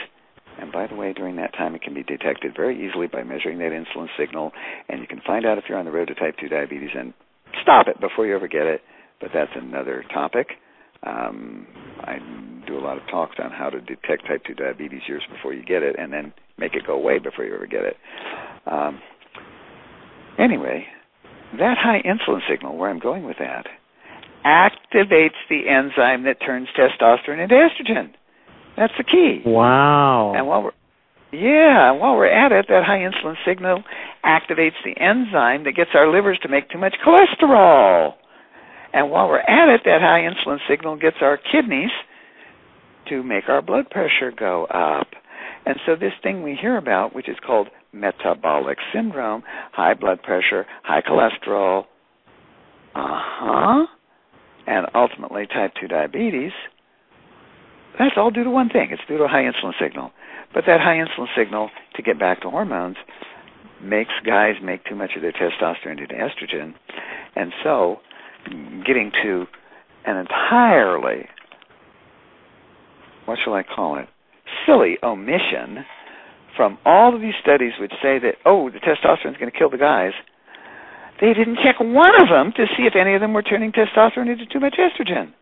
S3: And by the way, during that time, it can be detected very easily by measuring that insulin signal. And you can find out if you're on the road to type 2 diabetes and stop it before you ever get it. But that's another topic. I do a lot of talks on how to detect type 2 diabetes years before you get it and then make it go away before you ever get it. Anyway, that high insulin signal, where I'm going with that, activates the enzyme that turns testosterone into estrogen. That's the key.
S2: Wow.
S3: And while we're at it, that high insulin signal activates the enzyme that gets our livers to make too much cholesterol. And while we're at it, that high insulin signal gets our kidneys to make our blood pressure go up. And so this thing we hear about, which is called metabolic syndrome, high blood pressure, high cholesterol, and ultimately type 2 diabetes, that's all due to one thing. It's due to a high insulin signal. But that high insulin signal, to get back to hormones, makes guys make too much of their testosterone into estrogen. And so getting to an entirely what shall I call it, silly omission from all of these studies which say that, oh, the testosterone is going to kill the guys. They didn't check one of them to see if any of them were turning testosterone into too much estrogen.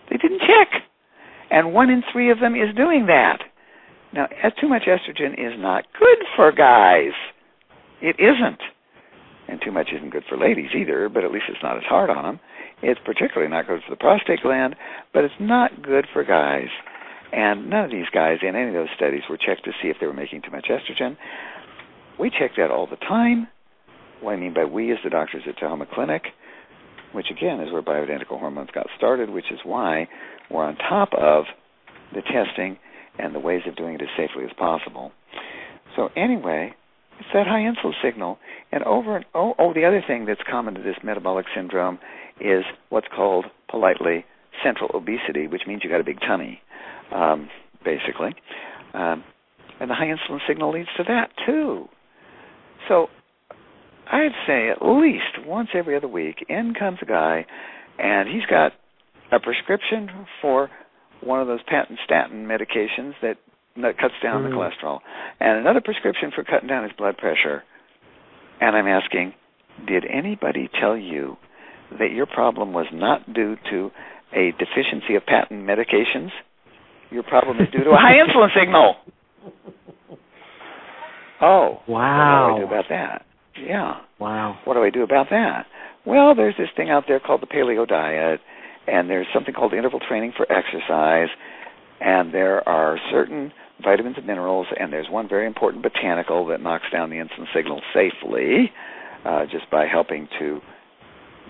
S3: They didn't check. And 1 in 3 of them is doing that. Now, too much estrogen is not good for guys. It isn't. And too much isn't good for ladies either, but at least it's not as hard on them. It's particularly not good for the prostate gland, but it's not good for guys. And none of these guys in any of those studies were checked to see if they were making too much estrogen. We check that all the time. What I mean by we is the doctors at Tahoma Clinic, which again is where bioidentical hormones got started, which is why we're on top of the testing and the ways of doing it as safely as possible. So anyway, it's that high insulin signal. And the other thing that's common to this metabolic syndrome is what's called politely central obesity, which means you got a big tummy, basically. And the high insulin signal leads to that too. So I'd say at least once every other week, in comes a guy, and he's got a prescription for one of those patent statin medications that cuts down the cholesterol, and another prescription for cutting down his blood pressure. And I'm asking, did anybody tell you that your problem was not due to a deficiency of patent medications? Your problem is due to a high insulin signal. Oh,
S2: wow.
S3: What do I do about that? Yeah.
S2: Wow.
S3: What do I do about that? Well, there's this thing out there called the paleo diet, and there's something called interval training for exercise, and there are certain vitamins and minerals, and there's one very important botanical that knocks down the insulin signal safely just by helping to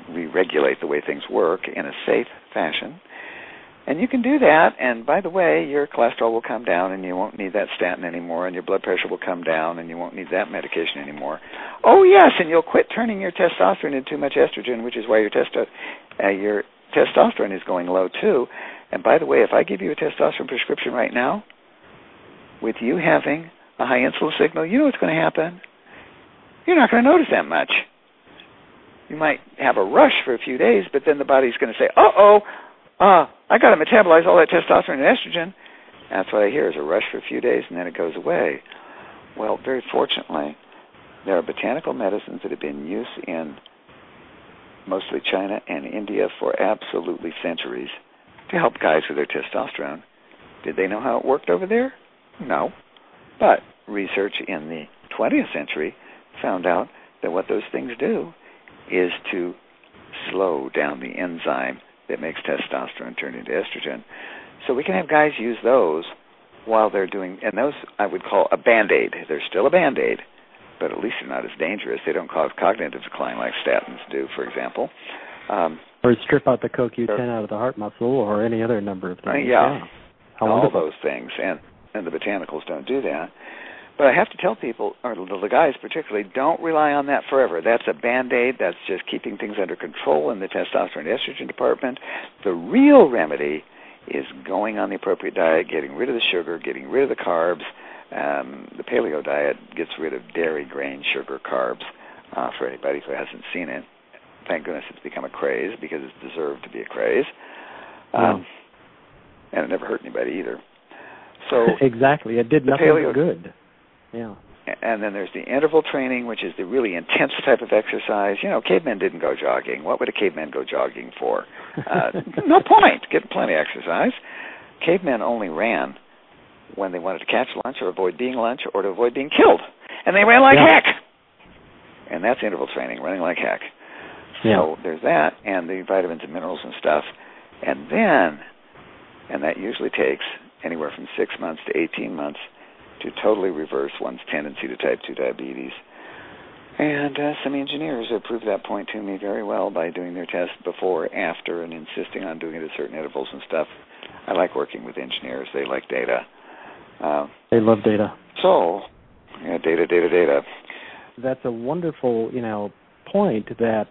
S3: re-regulate the way things work in a safe fashion. And you can do that, and by the way, your cholesterol will come down, and you won't need that statin anymore, and your blood pressure will come down, and you won't need that medication anymore. Oh, yes, and you'll quit turning your testosterone into too much estrogen, which is why your testosterone is going low, too. And by the way, if I give you a testosterone prescription right now, with you having a high insulin signal, you know what's going to happen? You're not going to notice that much. You might have a rush for a few days, but then the body's going to say, I got to metabolize all that testosterone and estrogen. That's what I hear is a rush for a few days, and then it goes away. Well, very fortunately, there are botanical medicines that have been used in mostly China and India for absolutely centuries to help guys with their testosterone. Did they know how it worked over there? No. But research in the 20th century found out that what those things do is to slow down the enzyme that makes testosterone turn into estrogen. So we can have guys use those while they're doing, and those I would call a Band-Aid. They're still a Band-Aid, but at least they're not as dangerous. They don't cause cognitive decline like statins do, for example.
S2: Or strip out the CoQ10 out of the heart muscle, or any other number of things.
S3: Yeah.
S2: How
S3: all
S2: wonderful.
S3: those things, and the botanicals don't do that. But I have to tell people, or the guys particularly, don't rely on that forever. That's a Band-Aid. That's just keeping things under control in the testosterone and estrogen department. The real remedy is going on the appropriate diet, getting rid of the sugar, getting rid of the carbs. The paleo diet gets rid of dairy, grain, sugar, carbs. For anybody who hasn't seen it, thank goodness it's become a craze, because it's deserved to be a craze. And it never hurt anybody either. So
S2: exactly. It did nothing but good. Yeah.
S3: And then there's the interval training, which is the really intense type of exercise. You know, cavemen didn't go jogging. What would a caveman go jogging for? No point. Get plenty of exercise. Cavemen only ran when they wanted to catch lunch or avoid being lunch or to avoid being killed. And they ran like heck. And that's interval training, running like heck. So there's that, and the vitamins and minerals and stuff. And then, and that usually takes anywhere from 6 months to 18 months to totally reverse one's tendency to type 2 diabetes. And some engineers have proved that point to me very well by doing their tests before, after, and insisting on doing it at certain intervals and stuff. I like working with engineers. They like data.
S2: They love data.
S3: So, data.
S2: That's a wonderful, point that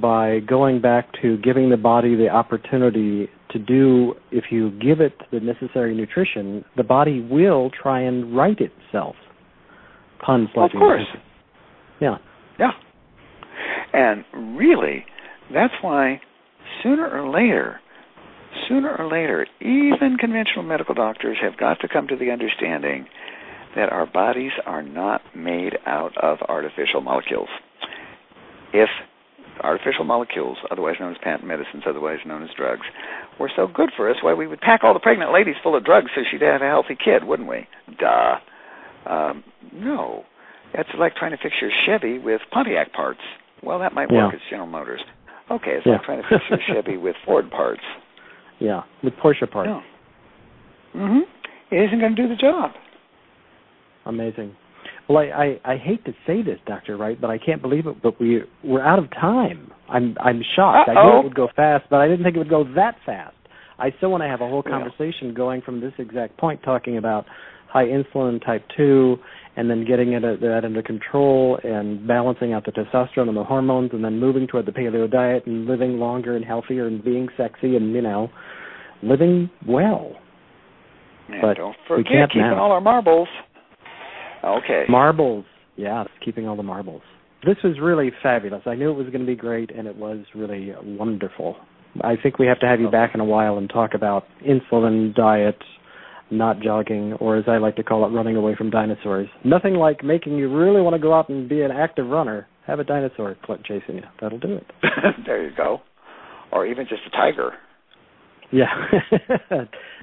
S2: by going back to giving the body the opportunity to do, if you give it the necessary nutrition, the body will try and right itself. Puns like
S3: of course.
S2: Yeah.
S3: And really, that's why sooner or later, sooner or later, even conventional medical doctors have got to come to the understanding that our bodies are not made out of artificial molecules. If artificial molecules, otherwise known as patent medicines, otherwise known as drugs, were so good for us, why we would pack all the pregnant ladies full of drugs so she'd have a healthy kid, wouldn't we? Duh. No. That's like trying to fix your Chevy with Pontiac parts. Well, that might work. It's General Motors. Okay, it's like trying to fix your Chevy with Ford parts.
S2: Yeah, with Porsche parts.
S3: No. It isn't going to do the job.
S2: Amazing. Well, I hate to say this, Dr. Wright, but I can't believe it, but we're out of time. I'm shocked. I knew it would go fast, but I didn't think it would go that fast. I still want to have a whole conversation going from this exact point, talking about high insulin, type 2, and then getting that under control and balancing out the testosterone and the hormones, and then moving toward the paleo diet and living longer and healthier and being sexy and, living well.
S3: And
S2: but
S3: don't forget
S2: we can't
S3: keeping all our marbles. Okay.
S2: Marbles. Yeah, keeping all the marbles. This was really fabulous. I knew it was going to be great, and it was really wonderful. I think we have to have you back in a while and talk about insulin, diet, not jogging, or as I like to call it, running away from dinosaurs. Nothing like making you really want to go out and be an active runner. Have a dinosaur chasing you. That'll do it.
S3: There you go. Or even just a tiger.
S2: Yeah.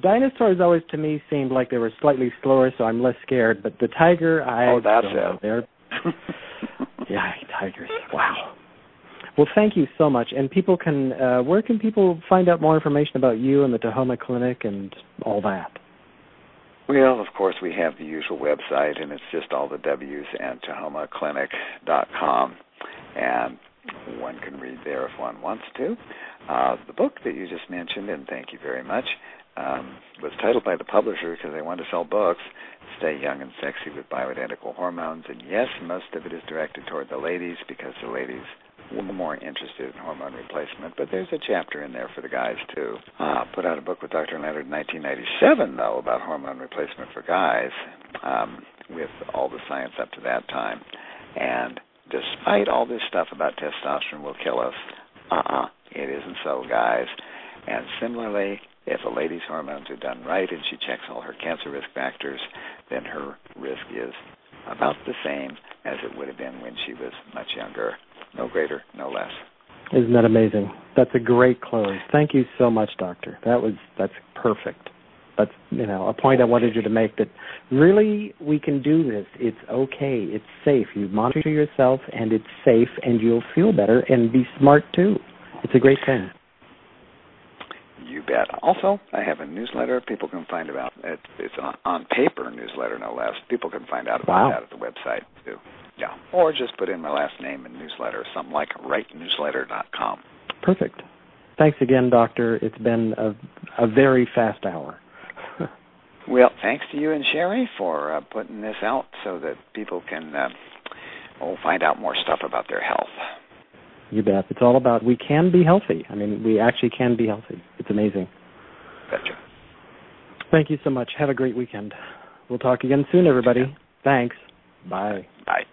S2: Dinosaurs always, to me, seemed like they were slightly slower, so I'm less scared. But the tiger,
S3: that's it.
S2: Yeah, tigers. Wow. Well, thank you so much. And people can, where can people find out more information about you and the Tahoma Clinic and all that?
S3: Well, of course, we have the usual website, and it's just all the W's and TahomaClinic.com. And one can read there if one wants to. The book that you just mentioned, and thank you very much, was titled by the publisher because they wanted to sell books, Stay Young and Sexy with Bioidentical Hormones. And yes, most of it is directed toward the ladies because the ladies were more interested in hormone replacement, but there's a chapter in there for the guys, too. Put out a book with Dr. Leonard in 1997, though, about hormone replacement for guys, with all the science up to that time. And despite all this stuff about testosterone will kill us, it isn't so, guys. And similarly, if a lady's hormones are done right and she checks all her cancer risk factors, then her risk is about the same as it would have been when she was much younger. No greater, no less.
S2: Isn't that amazing? That's a great close. Thank you so much, Doctor. That's perfect. That's a point I wanted you to make, that really we can do this. It's okay. It's safe. You monitor yourself, and it's safe, and you'll feel better and be smart too. It's a great thing.
S3: You bet. Also, I have a newsletter people can find about. It's on paper newsletter, no less. People can find out about that at the website too. Yeah, or just put in my last name in newsletter, something like wrightnewsletter.com.
S2: Perfect. Thanks again, Doctor. It's been a very fast hour.
S3: Well, thanks to you and Sherry for putting this out so that people can find out more stuff about their health.
S2: You bet. It's all about we can be healthy. I mean, we actually can be healthy. It's amazing.
S3: Betcha.
S2: Thank you so much. Have a great weekend. We'll talk again soon, everybody. Thanks. Bye.
S3: Bye.